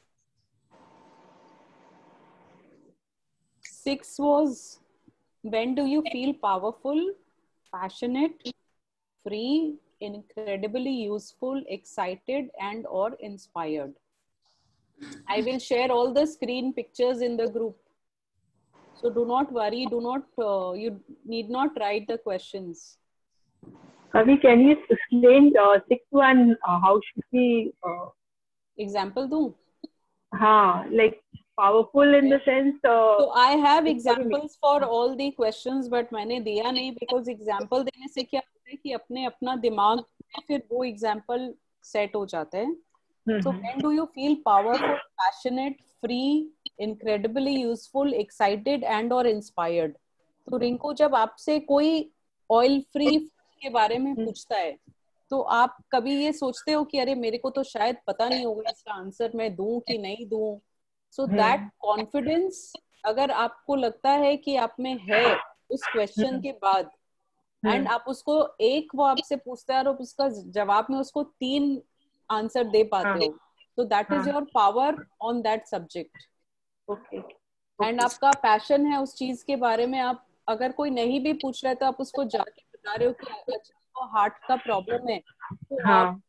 Speaker 2: 6 was, when do you feel powerful, passionate, free, incredibly useful, excited, and or inspired? I will share all the screen pictures in the group. So do not worry, you need not write the questions.
Speaker 8: Kavi, can you explain 6 and how should we
Speaker 2: example do?
Speaker 8: Like powerful in the sense.
Speaker 2: So I have examples for all the questions, but मैंने दिया नहीं because example देने से क्या होता है कि अपने अपना दिमाग में फिर वो example set हो जाते हैं. So when do you feel powerful, passionate, free, incredibly useful, excited, and or inspired? तो रिंकू, जब आपसे कोई ऑयल फ्री के बारे में पूछता है तो आप कभी ये सोचते हो कि अरे मेरे को तो शायद पता नहीं होगा इसका आंसर मैं दूं कि नहीं दूं? सो दैट कॉन्फिडेंस अगर आपको लगता है कि आप में है उस क्वेश्चन के बाद एंड आप उसको वो आपसे पूछता है और उसका जवाब में उसको 3 आंसर दे पाते हो, तो that is your power on that subject.
Speaker 8: Okay.
Speaker 2: And आपका पैशन है उस चीज के बारे में. आप अगर कोई नहीं भी पूछ रहा है तो आप उसको जाके बता रहे हो कि अच्छा तो हार्ट का प्रॉब्लम है तो आप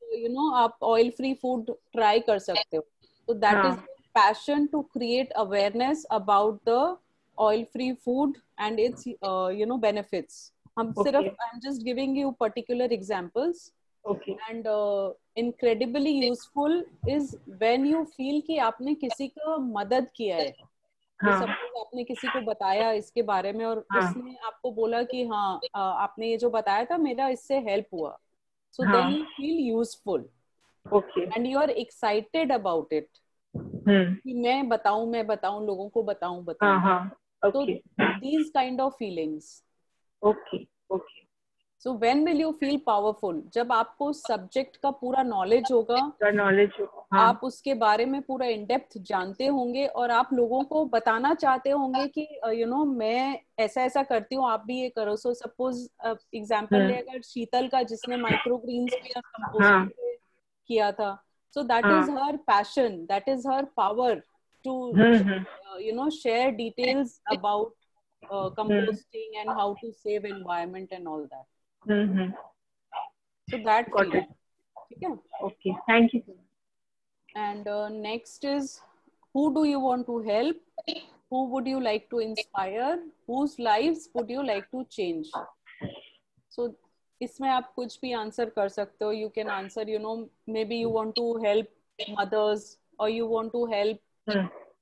Speaker 2: आप ऑयल फ्री फूड ट्राई कर सकते हो. तो that is passion to create awareness about the oil free food and its benefits. हम सिर्फ I am just giving you particular examples.
Speaker 8: Okay.
Speaker 2: And incredibly useful is when you feel कि आपने किसी का मदद किया है. कि सपोज आपने किसी को बताया इसके बारे में और उसने आपको बोला कि हाँ आपने ये जो बताया था मेरा इससे हेल्प हुआ, so then you feel useful and you are excited about it कि मैं बताऊं लोगों को बताऊं तो these kind of feelings.
Speaker 8: Okay.
Speaker 2: So when will you feel powerful? जब आपको सब्जेक्ट का पूरा नॉलेज होगा, आप उसके बारे में पूरा इन डेप्थ जानते होंगे और आप लोगों को बताना चाहते होंगे कि मैं ऐसा ऐसा करती हूँ, आप भी ये करो. सो सपोज एग्जांपल ले अगर शीतल का, जिसने माइक्रोग्रीन्स पे कंपोस्टिंग पे किया था, so that is her passion, that is her power to share details about composting and how to save environment and all that. So that
Speaker 8: got it. Okay, thank you.
Speaker 2: And next is, who do you want to help? Who would you like to inspire? Whose lives would you like to change? So इसमें आप कुछ भी answer कर सकते हो. You can answer, maybe you want to help mothers, or you want to help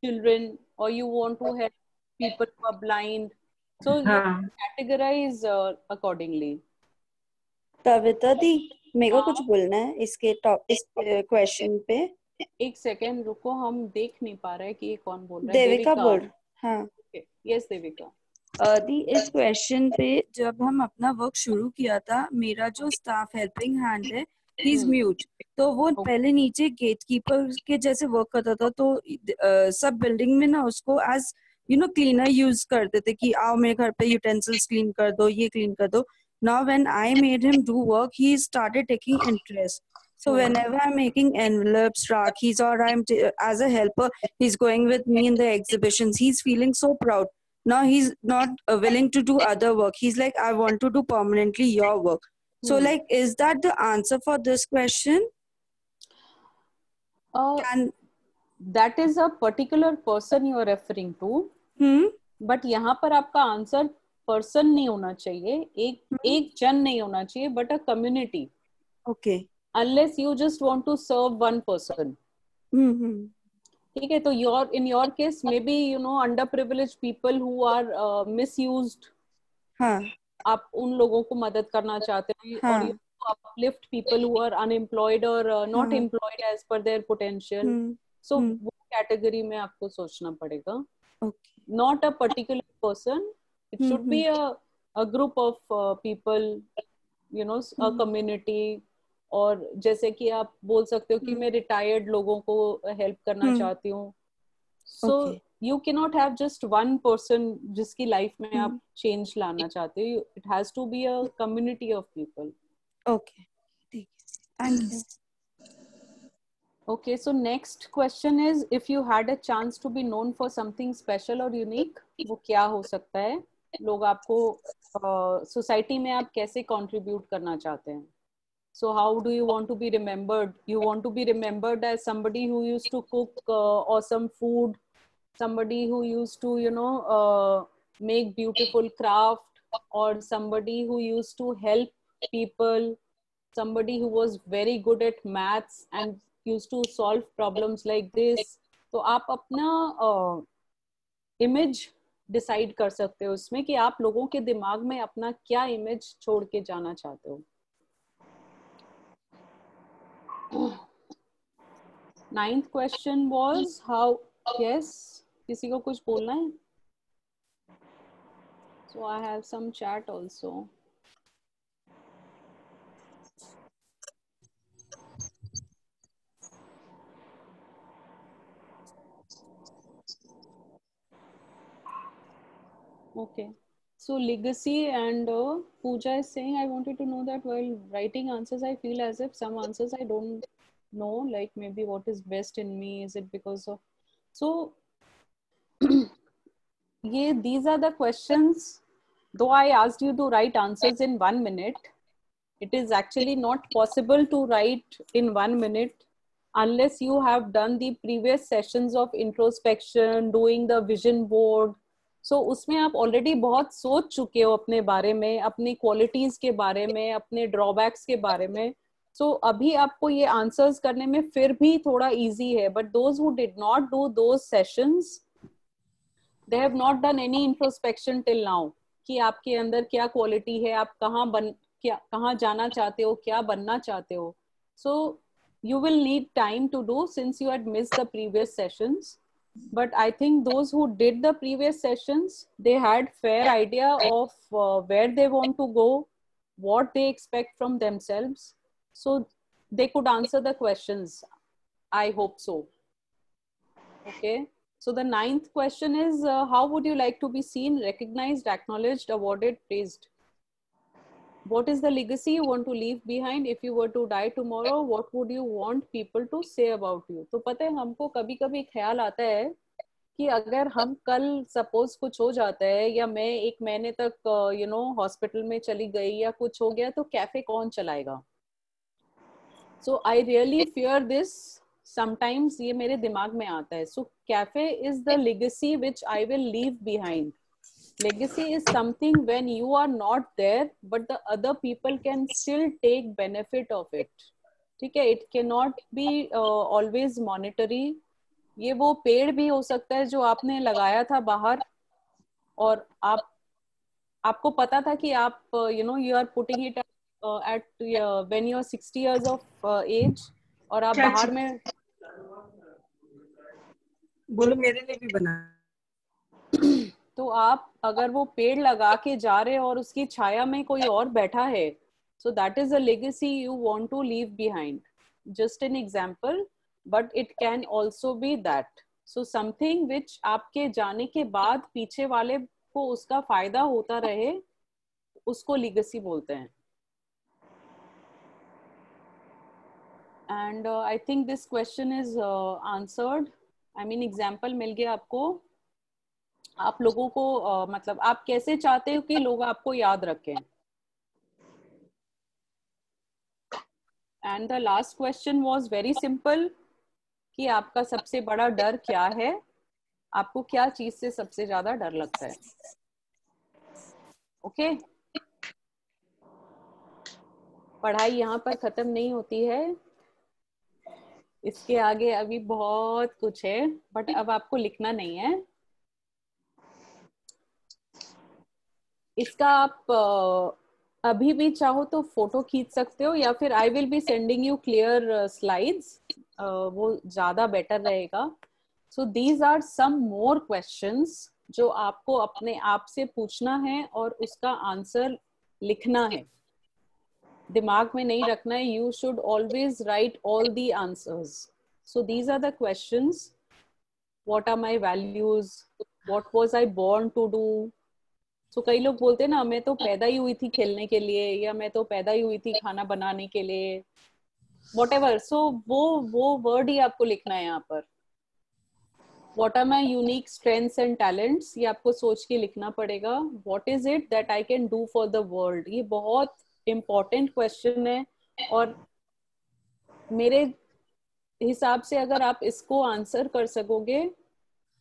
Speaker 2: children, or you want to help people who are blind. So you categorize accordingly.
Speaker 7: कविता दी, मेरे को कुछ बोलना है इस क्वेश्चन पे.
Speaker 2: एक सेकेंड रुको, हम देख नहीं पा रहे कि ये कौन बोल रहा है.
Speaker 7: देविका बोल. हाँ,
Speaker 2: यस देविका.
Speaker 7: दी, इस क्वेश्चन पे जब हम अपना वर्क शुरू किया था, मेरा जो स्टाफ हेल्पिंग हैंड है, ही इज म्यूट, तो वो पहले नीचे गेटकीपर के जैसे वर्क करता था. तो सब बिल्डिंग में ना उसको एज क्लीनर यूज करते थे कि आओ मेरे घर पे यूटेंसिल्स क्लीन कर दो, ये क्लीन कर दो. Now when I made him do work, he started taking interest. So whenever I'm making envelopes, rakis, or I'm as a helper, he's going with me in the exhibitions. He's feeling so proud. Now he's not willing to do other work. He's like, I want to do permanently your work. So like, is that the answer for this question?
Speaker 2: That is a particular person you are referring to. But यहाँ पर आपका answer person नहीं होना चाहिए, एक जन नहीं होना चाहिए, but a community.
Speaker 7: Okay.
Speaker 2: Unless you just want to serve one person. ठीक है. तो in your case may be under privilege people who are misused, आप उन लोगों को मदद करना चाहते हैं. और you uplift people who are unemployed और not employed as per their potential. So वो कैटेगरी में आपको सोचना पड़ेगा. Not a particular person. It should be a group of people, a community. और जैसे कि आप बोल सकते हो कि मैं रिटायर्ड लोगों को हेल्प करना चाहती हूँ. So you cannot have just one person जिसकी लाइफ में आप चेंज लाना चाहते हो. It has to be a community of people.
Speaker 7: Okay. Thank you.
Speaker 2: Okay, so next question is, if you had a chance to be known for something special or unique, वो क्या हो सकता है? लोग आपको सोसाइटी में आप कैसे कंट्रीब्यूट करना चाहते हैं? So how do you want to be remembered? You want to be remembered as somebody who used to cook awesome food, somebody who used to make beautiful craft, or somebody who used to help people, somebody who was very good at maths and used to solve problems like this. तो आप अपना image decide कर सकते हो उसमें कि आप लोगों के दिमाग में अपना क्या इमेज छोड़ के जाना चाहते हो. 9th question was how. Yes, किसी को कुछ बोलना है? So I have some chat also. Okay. So legacy and Pooja is saying, I wanted to know that while writing answers, I feel as if some answers I don't know, like maybe what is best in me. Is it because of... So these are the questions. Though I asked you to write answers in 1 minute, it is actually not possible to write in 1 minute unless you have done the previous sessions of introspection, doing the vision board. So उसमें आप already बहुत सोच चुके हो अपने बारे में, अपनी क्वालिटीज के बारे में, अपने ड्रॉबैक्स के बारे में. So अभी आपको ये आंसर्स करने में फिर भी थोड़ा इजी है. But those who did not do those sessions, they have not done any introspection till now कि आपके अंदर क्या क्वालिटी है, आप कहाँ जाना चाहते हो, क्या बनना चाहते हो. So you will need time to do since you had missed the previous sessions. But I think those who did the previous sessions, they had fair idea of where they want to go, what they expect from themselves. So they could answer the questions. I hope so. Okay. So the 9th question is, how would you like to be seen, recognized, acknowledged, awarded, praised? What is the legacy you want to leave behind? If you were to die tomorrow, what would you want people to say about you? तो पता है हमको कभी कभी ख्याल आता है कि अगर हम कल सपोज कुछ हो जाता है या मैं 1 महीने तक हॉस्पिटल में चली गई या कुछ हो गया तो कैफे कौन चलाएगा. So I really fear this. Sometimes ये मेरे दिमाग में आता है. So cafe is the legacy which I will leave behind. Legacy is something when you are not there, but the other people can still take benefit of it. ठीक है. It cannot be always monetary. ये वो पेड़ भी हो सकता है जो आपने लगाया था बाहर और आपको पता था कि आप you are putting it at when you are 60 years of age और आप बाहर में
Speaker 10: बोलो मेरे लिए भी बना.
Speaker 2: तो आप अगर वो पेड़ लगा के जा रहे और उसकी छाया में कोई और बैठा है, so that is a legacy you want to leave behind. Just an example, but it can also be that. So something which आपके जाने के बाद पीछे वाले को उसका फायदा होता रहे, उसको legacy बोलते हैं. And I think this question is answered. I mean example मिल गया आपको. आप लोगों को मतलब आप कैसे चाहते हो कि लोग आपको याद रखें. And the last question was very simple कि आपका सबसे बड़ा डर क्या है, आपको क्या चीज से सबसे ज्यादा डर लगता है. ओके. पढ़ाई यहाँ पर खत्म नहीं होती है, इसके आगे अभी बहुत कुछ है, बट अब आपको लिखना नहीं है. इसका आप अभी भी चाहो तो फोटो खींच सकते हो या फिर I will be sending you clear slides, वो ज्यादा बेटर रहेगा. So these are some more questions जो आपको अपने आप से पूछना है और उसका आंसर लिखना है, दिमाग में नहीं रखना है. You should always write all the answers. So these are the questions. What are my values, what was I born to do. तो कई लोग बोलते हैं ना, मैं तो पैदा ही हुई थी खेलने के लिए, या मैं तो पैदा ही हुई थी खाना बनाने के लिए, व्हाटएवर. सो वो वर्ड ही आपको लिखना है यहाँ पर. What are my unique strengths and talents, ये आपको सोच के लिखना पड़ेगा. What is it that I can do for the world, ये बहुत इम्पोर्टेंट क्वेश्चन है. और मेरे हिसाब से अगर आप इसको आंसर कर सकोगे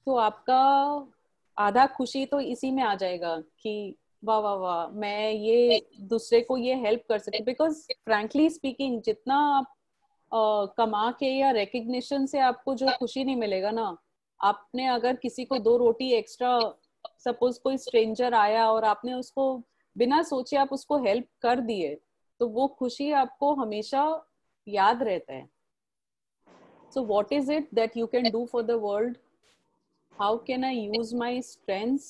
Speaker 2: तो आपका आधा खुशी तो इसी में आ जाएगा कि वाह वाह वाह मैं ये दूसरे को ये हेल्प कर सकती. बिकॉज फ्रैंकली स्पीकिंग जितना आप कमा के या रिकग्निशन से आपको जो खुशी नहीं मिलेगा ना, आपने अगर किसी को 2 रोटी एक्स्ट्रा, सपोज कोई स्ट्रेंजर आया और आपने उसको बिना सोचे आप उसको हेल्प कर दिए, तो वो खुशी आपको हमेशा याद रहता है. So what is it that you can do for the world? How can I use my strengths,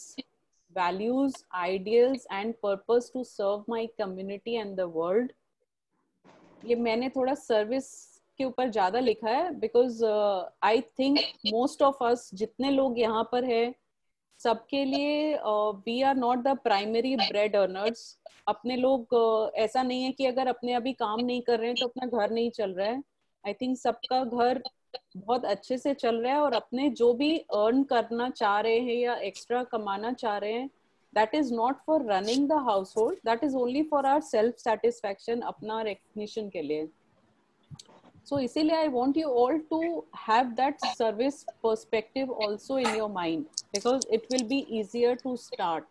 Speaker 2: values, ideals and purpose to serve my community and the world? ये मैंने थोड़ा सर्विस के ऊपर ज्यादा लिखा है because I think most of us जितने लोग यहाँ पर है सबके लिए we are not the primary bread earners. अपने लोग ऐसा नहीं है कि अगर अपने अभी काम नहीं कर रहे हैं तो अपना घर नहीं चल रहा है. आई थिंक सबका घर बहुत अच्छे से चल रहा है और अपने जो भी अर्न करना चाह रहे हैं या एक्स्ट्रा कमाना चाह रहे हैं, that is not for running the household, that is only for our self satisfaction, अपना रिकग्निशन के लिए. सो इसीलिए I want you all to have that service perspective also in your mind, because it will be easier to start.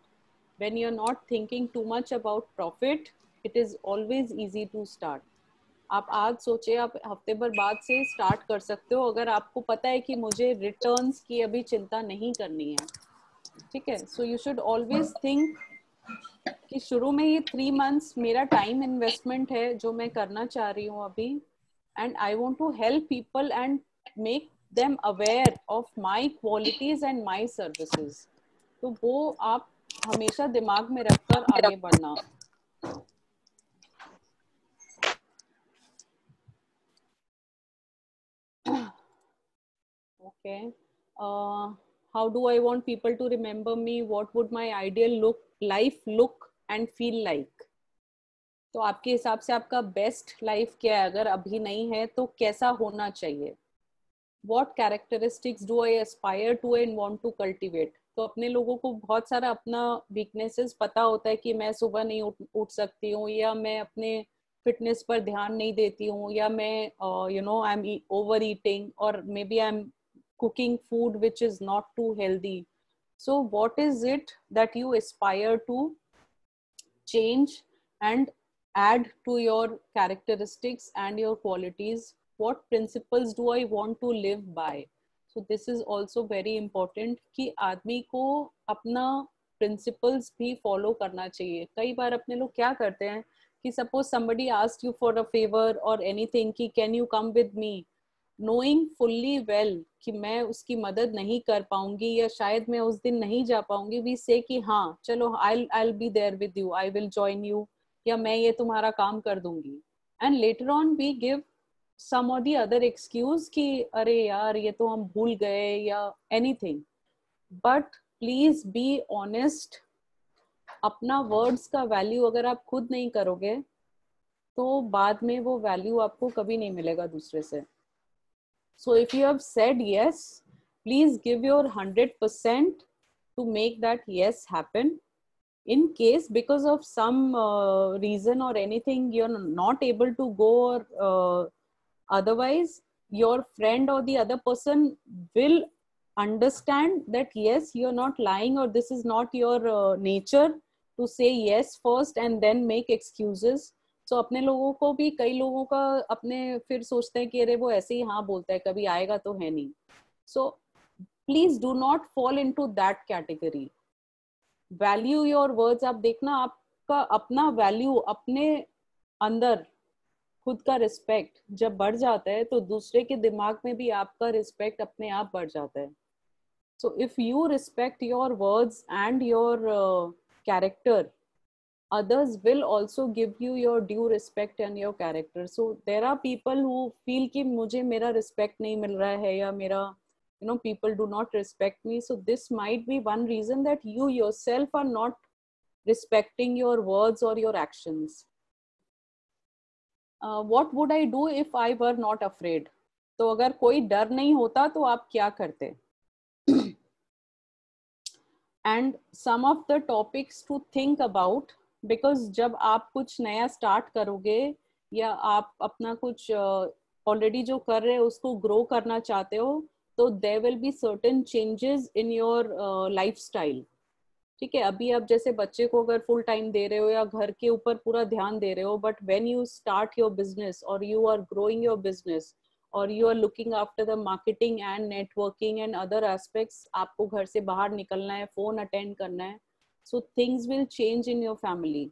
Speaker 2: When you are not thinking too much about profit, it is always easy to start. आप आज सोचे, आप हफ्ते भर बाद से start कर सकते हो अगर आपको पता है कि मुझे रिटर्न्स की अभी चिंता नहीं करनी है. ठीक है. So you should always think कि शुरू में ये 3 months मेरा टाइम इन्वेस्टमेंट है जो मैं करना चाह रही हूँ अभी, and I want to help people and make them aware of my qualities and my services. तो वो आप हमेशा दिमाग में रखकर आगे बढ़ना. Okay. How do I want people to remember me? What would my ideal life look and feel like? तो आपके हिसाब से आपका बेस्ट लाइफ क्या है? अगर अभी नहीं है तो कैसा होना चाहिए? What characteristics do I aspire to and want to cultivate? तो अपने लोगों को बहुत सारा अपना वीकनेसेस पता होता है कि मैं सुबह नहीं उठ सकती हूँ, या मैं अपने फिटनेस पर ध्यान नहीं देती हूँ, या मैं आई एम ओवर ईटिंग, और maybe I am cooking food which is not too healthy. So what is it that you aspire to change and add to your characteristics and your qualities? What principles do I want to live by? So this is also very important कि आदमी को अपना principles भी follow करना चाहिए. कई बार अपने लोग क्या करते हैं कि suppose somebody asked you for a favor or anything कि can you come with me, knowing fully well कि मैं उसकी मदद नहीं कर पाऊंगी या शायद मैं उस दिन नहीं जा पाऊंगी, we say कि हाँ चलो I'll be there with you, I will join you, या मैं ये तुम्हारा काम कर दूंगी. And later on we give some or the other excuse कि अरे यार ये तो हम भूल गए या anything. But please be honest. अपना words का value अगर आप खुद नहीं करोगे तो बाद में वो value आपको कभी नहीं मिलेगा दूसरे से. So if you have said yes, please give your 100% to make that yes happen. In case because of some reason or anything you're not able to go, or otherwise your friend or the other person will understand that yes, you're not lying, or this is not your nature to say yes first and then make excuses. So अपने लोगों को भी, कई लोगों का अपने फिर सोचते हैं कि अरे वो ऐसे ही हाँ बोलता है, कभी आएगा तो है नहीं. So please do not fall into that category. Value your words. आप देखना आपका अपना वैल्यू, अपने अंदर खुद का रिस्पेक्ट जब बढ़ जाता है तो दूसरे के दिमाग में भी आपका रिस्पेक्ट अपने आप बढ़ जाता है. So if you respect your words and your character, others will also give you your due respect and your character. So there are people who feel कि मुझे मेरा respect नहीं मिल रहा है, या मेरा people do not respect me. So this might be one reason that you yourself are not respecting your words or your actions. What would I do if I were not afraid? तो अगर कोई डर नहीं होता तो आप क्या करते? And some of the topics to think about, because जब आप कुछ नया start करोगे या आप अपना कुछ already जो कर रहे हो उसको grow करना चाहते हो, तो there will be certain changes in your lifestyle. ठीक है, अभी आप जैसे बच्चे को अगर full time दे रहे हो या घर के ऊपर पूरा ध्यान दे रहे हो, but when you start your business or you are growing your business or you are looking after the marketing and networking and other aspects, आपको घर से बाहर निकलना है, phone attend करना है, so things will change in your family.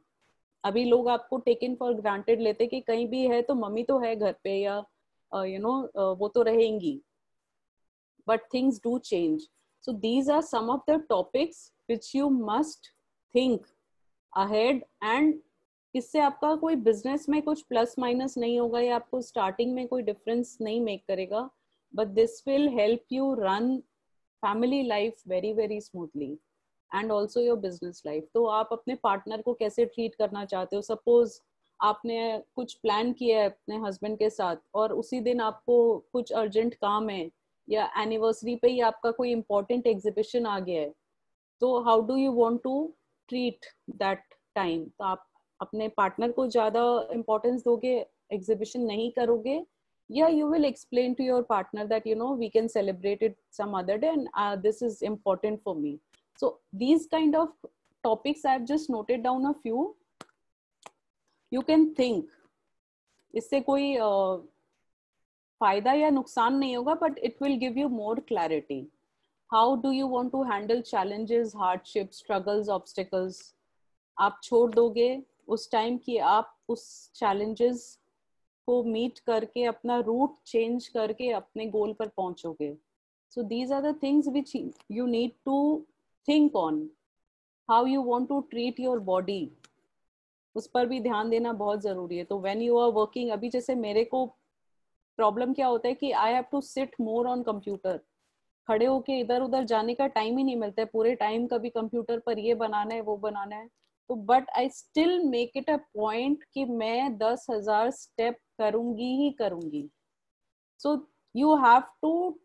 Speaker 2: अभी लोग आपको taken for granted लेते कि कहीं भी है तो मम्मी तो है घर पे, या वो तो रहेंगी, but things do change. So these are some of the topics which you must think ahead, and इससे आपका कोई बिजनेस में कुछ प्लस माइनस नहीं होगा या आपको स्टार्टिंग में कोई डिफरेंस नहीं मेक करेगा, but this will help you run family life very very smoothly and also your business life. तो आप अपने पार्टनर को कैसे ट्रीट करना चाहते हो? सपोज आपने कुछ प्लान किया है अपने हस्बैंड के साथ और उसी दिन आपको कुछ अर्जेंट काम है या एनिवर्सरी पे ही आपका कोई इम्पोर्टेंट एग्जीबिशन आ गया है, तो how do you want to treat that time? तो आप अपने पार्टनर को ज्यादा इम्पोर्टेंस दोगे, एग्जीबिशन नहीं करोगे, या you will explain to your partner that we can celebrate it some other day and this is important for me. So these kind of topics I have just noted down a few. You can think. इससे कोई फायदा या नुकसान नहीं होगा, but it will give you more clarity. how do you want to handle challenges, hardships, struggles, obstacles? आप छोड़ दोगे उस टाइम कि आप उस challenges को मीट करके अपना रूट चेंज करके अपने गोल पर पहुंचोगे. So these are the things which you need to think on. How you want to treat your body, उस पर भी ध्यान देना बहुत जरूरी है. तो when you are working, अभी जैसे मेरे को प्रॉब्लम क्या होता है कि I have to sit more on computer. खड़े होके इधर उधर जाने का टाइम ही नहीं मिलता है. पूरे टाइम कभी कंप्यूटर पर ये बनाना है वो बनाना है. तो but I still make it a point कि मैं 10,000 स्टेप करूंगी ही करूंगी. So you have to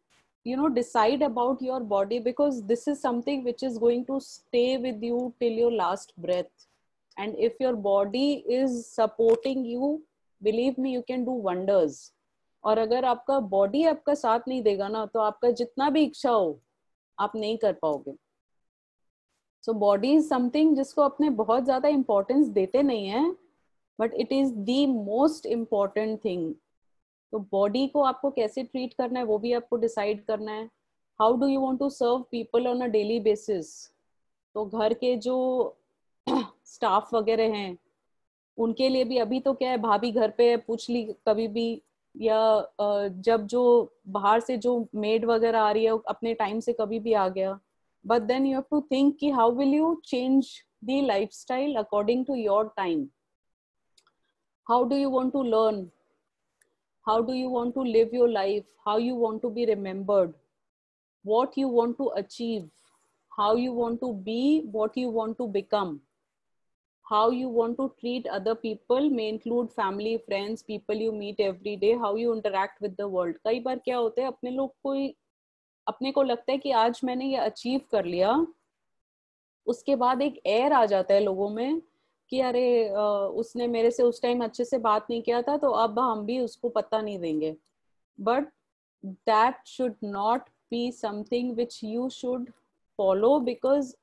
Speaker 2: decide about your body, because this is something which is going to stay with you till your last breath. And if your body is supporting you, believe me, you can do wonders. और अगर आपका body आपका साथ नहीं देगा ना, तो आपका जितना भी इच्छा हो आप नहीं कर पाओगे. सो बॉडी इज समथिंग जिसको अपने बहुत ज्यादा इंपॉर्टेंस देते नहीं है, but it is the most important thing. तो बॉडी को आपको कैसे ट्रीट करना है वो भी आपको डिसाइड करना है. How do you want to serve people on a daily basis. तो घर के जो स्टाफ वगैरह हैं उनके लिए भी अभी तो क्या है, भाभी घर पे पूछ ली कभी भी, या जब जो बाहर से जो मेड वगैरह आ रही है अपने टाइम से कभी भी आ गया. But then you have to think कि how will you change the lifestyle according to your time. How do you want to learn, how do you want to live your life, how you want to be remembered, what you want to achieve, how you want to be, what you want to become, how you want to treat other people, may include family, friends, people you meet every day, how you interact with the world. कई बार क्या होता है, अपने लोग कोई अपने को लगता है कि आज मैंने ये अचीव कर लिया, उसके बाद एक एयर आ जाता है लोगों में कि अरे उसने मेरे से उस टाइम अच्छे से बात नहीं किया था तो अब हम भी उसको पता नहीं देंगे. But that should not be something which you should follow, because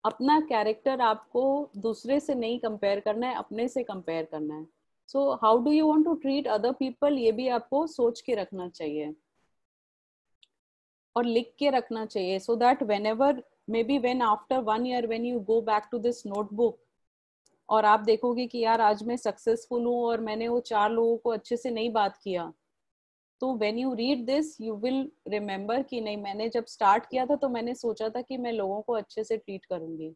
Speaker 2: अपना कैरेक्टर आपको दूसरे से नहीं कंपेयर करना है, अपने से कंपेयर करना है. So how do you want to treat other people, ये भी आपको सोच के रखना चाहिए और लिख के रखना चाहिए. So that when ever, may be when after 1 year when you go back to this notebook, और आप देखोगे कि यार आज मैं सक्सेसफुल हूँ और मैंने वो 4 लोगों को अच्छे से नहीं बात किया, तो when you read this you will remember कि नहीं, मैंने जब स्टार्ट किया था तो मैंने सोचा था कि मैं लोगों को अच्छे से ट्रीट करूंगी.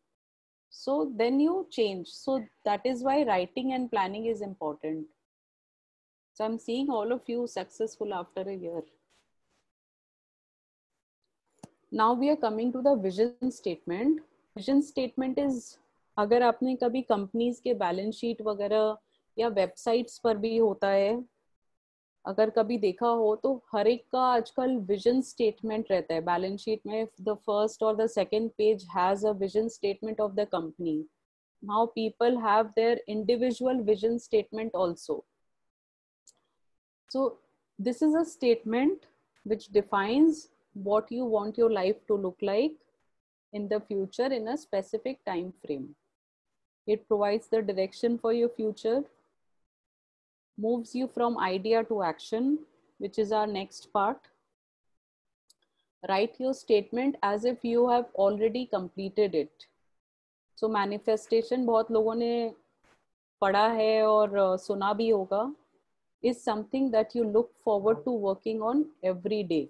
Speaker 2: So then you change. So that is why writing and planning is important. So I am seeing all of you successful after a year. Now we are coming to the vision statement. Vision statement is, अगर आपने कभी companies के balance sheet वगैरह या websites पर भी होता है, अगर कभी देखा हो, तो हर एक का आजकल विजन स्टेटमेंट रहता है. बैलेंस शीट में द फर्स्ट और the second page has a vision statement of the company. Now people have their individual vision statement also. So this is a statement which defines what you want your life to look like in the future in a specific time frame. It provides the direction for your future, moves you from idea to action, which is our next part. Write your statement as if you have already completed it. So manifestation बहुत लोगों ने पढ़ा है और सुना भी होगा, is something that you look forward to working on every day.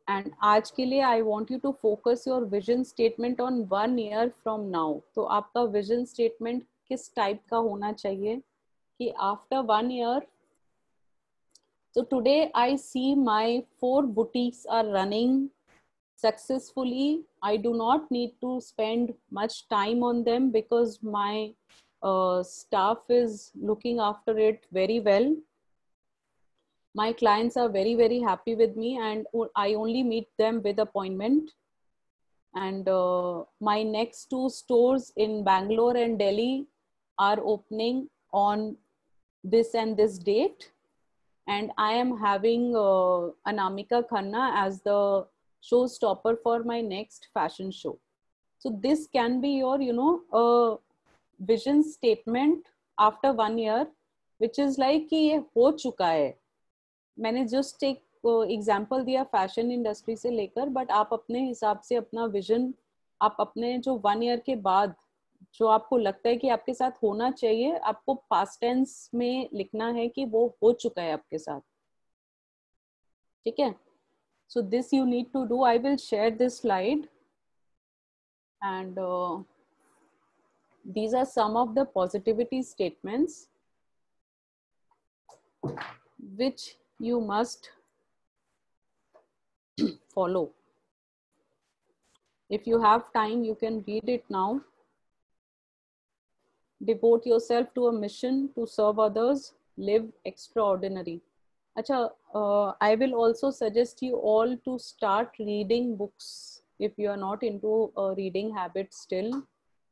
Speaker 2: And आज के लिए I want you to focus your vision statement on 1 year from now. तो आपका विजन स्टेटमेंट किस टाइप का होना चाहिए कि after 1 year, so today I see my 4 boutiques are running successfully. I do not need to spend much time on them because my staff is looking after it very well. My clients are very, very happy with me and I only meet them with appointment. And my next 2 stores in Bangalore and Delhi are opening on this and this date. And I am having Anamika Khanna as the showstopper for my next fashion show. So this can be your, vision statement after 1 year, which is like कि ये हो चुका है. मैंने just एक example दिया fashion industry से लेकर, बट आप अपने हिसाब से अपना विजन, आप अपने जो 1 ईयर के बाद जो आपको लगता है कि आपके साथ होना चाहिए, आपको पास्ट टेंस में लिखना है कि वो हो चुका है आपके साथ, ठीक है? So this you need to do. I will share this slide, and these are some of the positivity statements which you must follow. If you have time, you can read it now. Devote yourself to a mission to serve others. Live extraordinary. Acha, I will also suggest you all to start reading books. If you are not into a reading habit still,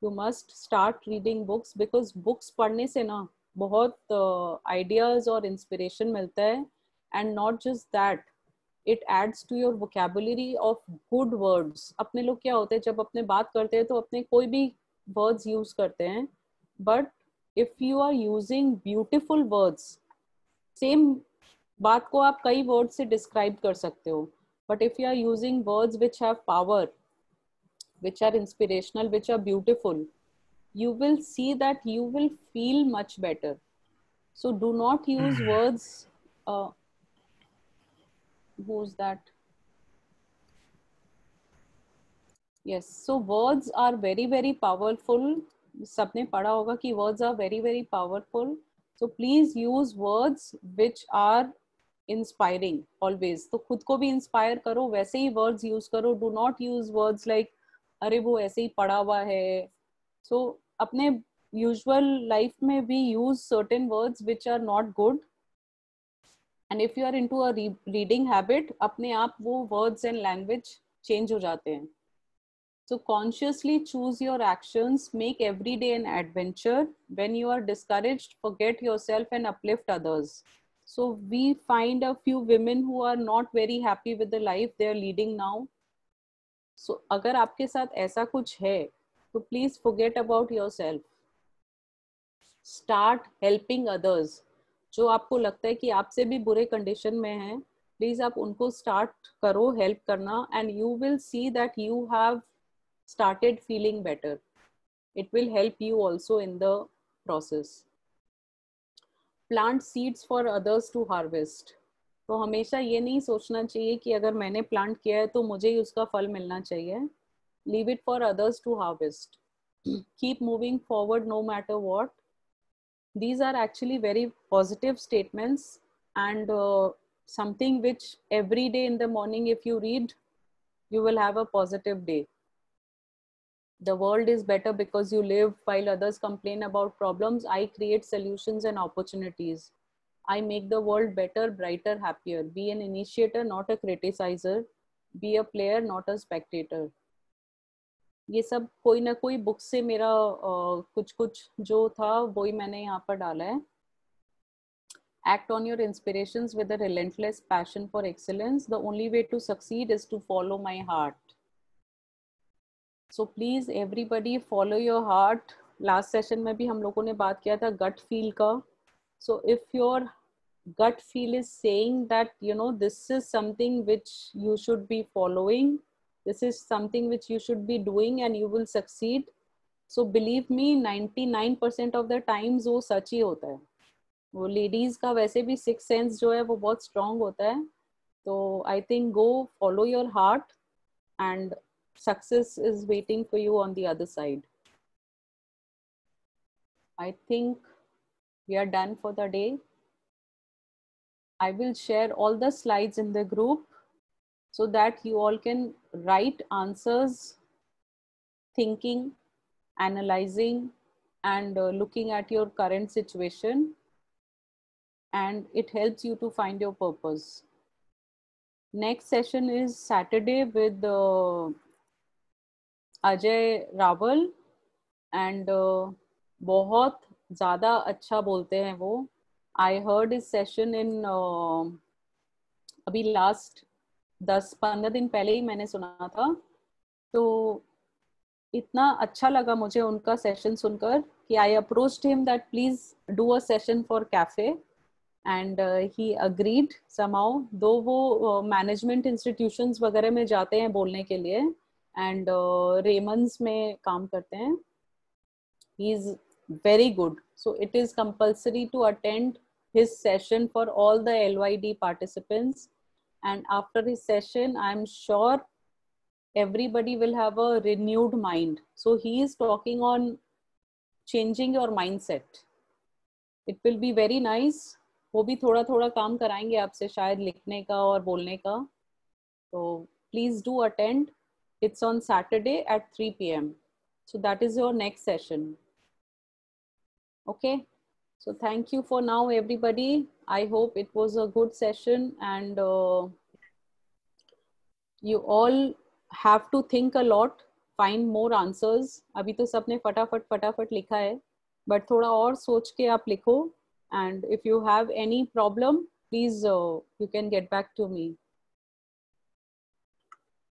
Speaker 2: you must start reading books, because books पढ़ने से ना बहुत ideas और inspiration मिलता है, and not just that, it adds to your vocabulary of good words. अपने लोग क्या होते हैं, जब अपने बात करते हैं तो अपने कोई भी words use करते हैं, but if you are using beautiful words, same बात को आप कई वर्ड से डिस्क्राइब कर सकते हो, but if you are using words which have power, which are inspirational, which are beautiful, you will see that you will feel much better. So do not use words, who's that? Yes, so words are very very powerful. सबने पढ़ा होगा कि words are very very powerful. So please use words which are inspiring always. तो खुद को भी inspire करो, वैसे ही वर्ड्स यूज करो. Do not use words like अरे वो ऐसे ही पढ़ा हुआ है. सो अपने यूजुअल लाइफ में भी use certain words which are not good, and if you are into a reading habit, अपने आप वो वर्ड्स एंड लैंग्वेज चेंज हो जाते हैं. So consciously choose your actions, make every day an adventure. When you are discouraged, forget yourself and uplift others. So we find a few women who are not very happy with the life they are leading now. So अगर आपके साथ ऐसा कुछ है, तो please forget about yourself. Start helping others. जो आपको लगता है कि आपसे भी बुरे कंडीशन में हैं, प्लीज आप उनको स्टार्ट करो हेल्प करना, and you will see that you have started feeling better. It will help you also in the process. Plant seeds for others to harvest. तो हमेशा ये नहीं सोचना चाहिए कि अगर मैंने प्लांट किया है तो मुझे ही उसका फल मिलना चाहिए. Leave it for others to harvest. Keep moving forward no matter what. These are actually very positive statements, and something which every day in the morning if you read, you will have a positive day. The world is better because you live. While others complain about problems, I create solutions and opportunities. I make the world better, brighter, happier. Be an initiator, not a criticizer. Be a player, not a spectator. ये सब कोई ना कोई book से मेरा कुछ जो था वही मैंने यहाँ पर डाला है. Act on your inspirations with a relentless passion for excellence. The only way to succeed is to follow my heart. So please everybody follow your heart. Last session में भी हम लोगों ने बात किया था gut feel का. So if your gut feel is saying that, you know, this is something which you should be following, this is something which you should be doing and you will succeed, so believe me 99% of the times वो सच ही होता है. वो ladies का वैसे भी six sense जो है वो बहुत स्ट्रांग होता है. तो I think go follow your heart and success is waiting for you on the other side. I think we are done for the day. I will share all the slides in the group so that you all can write answers, thinking, analyzing, and looking at your current situation, and it helps you to find your purpose. Next session is Saturday with Ajay Rawal, and बहुत ज़्यादा अच्छा बोलते हैं वो. I heard इस session in अभी last 10-15 दिन पहले ही मैंने सुना था, तो इतना अच्छा लगा मुझे उनका सेशन सुनकर कि आई approached him that please do a session for cafe. and he agreed somehow, though वो management institutions वगैरह में जाते हैं बोलने के लिए, and Raymond's में काम करते हैं. He is very good. So it is compulsory to attend his session for all the LYD participants, and after his session I'm sure everybody will have a renewed mind. So he is talking on changing your mindset. It will be very nice. वो भी थोड़ा थोड़ा काम कराएंगे आपसे शायद लिखने का और बोलने का. So please do attend. It's on Saturday at 3 p.m. So that is your next session. Okay. So thank you for now, everybody. I hope it was a good session, and you all have to think a lot, find more answers. अभी तो सबने फटाफट लिखा है, but थोड़ा और सोच के आप लिखो. And if you have any problem, please you can get back to me.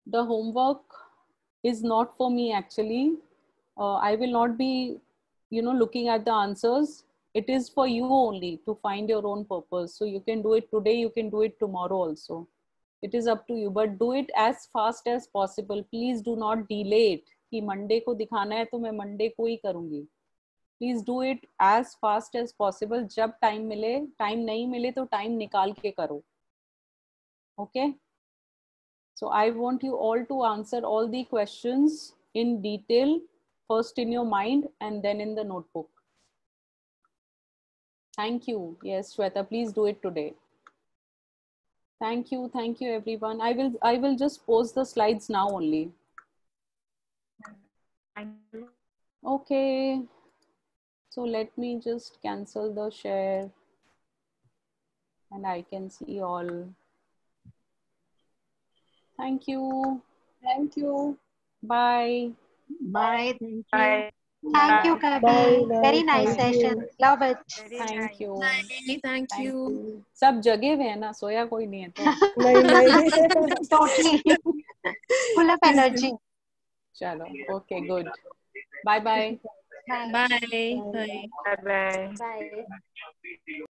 Speaker 2: The homework is not for me actually. I will not be, looking at the answers. It is for you only to find your own purpose. So you can do it today, you can do it tomorrow also. It is up to you, but do it as fast as possible. Please do not delay it. कि Monday को दिखाना है तो मैं Monday को ही करूँगी. Please do it as fast as possible. जब time मिले, time नहीं मिले तो time निकाल के करो. Okay? So I want you all to answer all the questions in detail, first in your mind and then in the notebook. Thank you. Yes, Shweta, please do it today. Thank you everyone. I will just post the slides now only.
Speaker 6: Thank you.
Speaker 2: Okay. So let me just cancel the share and I can see all. Thank you.
Speaker 4: Thank you.
Speaker 2: Bye.
Speaker 3: Bye. Thank you.
Speaker 6: Bye.
Speaker 5: Thank you, Kabi.
Speaker 9: Bye,
Speaker 5: Very nice
Speaker 9: thank you.
Speaker 5: session. Love it.
Speaker 2: Thank you.
Speaker 3: Bye. Thank you.
Speaker 2: सब जगे हुए हैं ना, सोया कोई नहीं है तो.
Speaker 9: नहीं
Speaker 5: Totally. Full of energy.
Speaker 2: चलो, okay, good. Bye bye.
Speaker 5: Bye.
Speaker 3: Bye. Bye.
Speaker 6: Bye bye.
Speaker 5: Bye.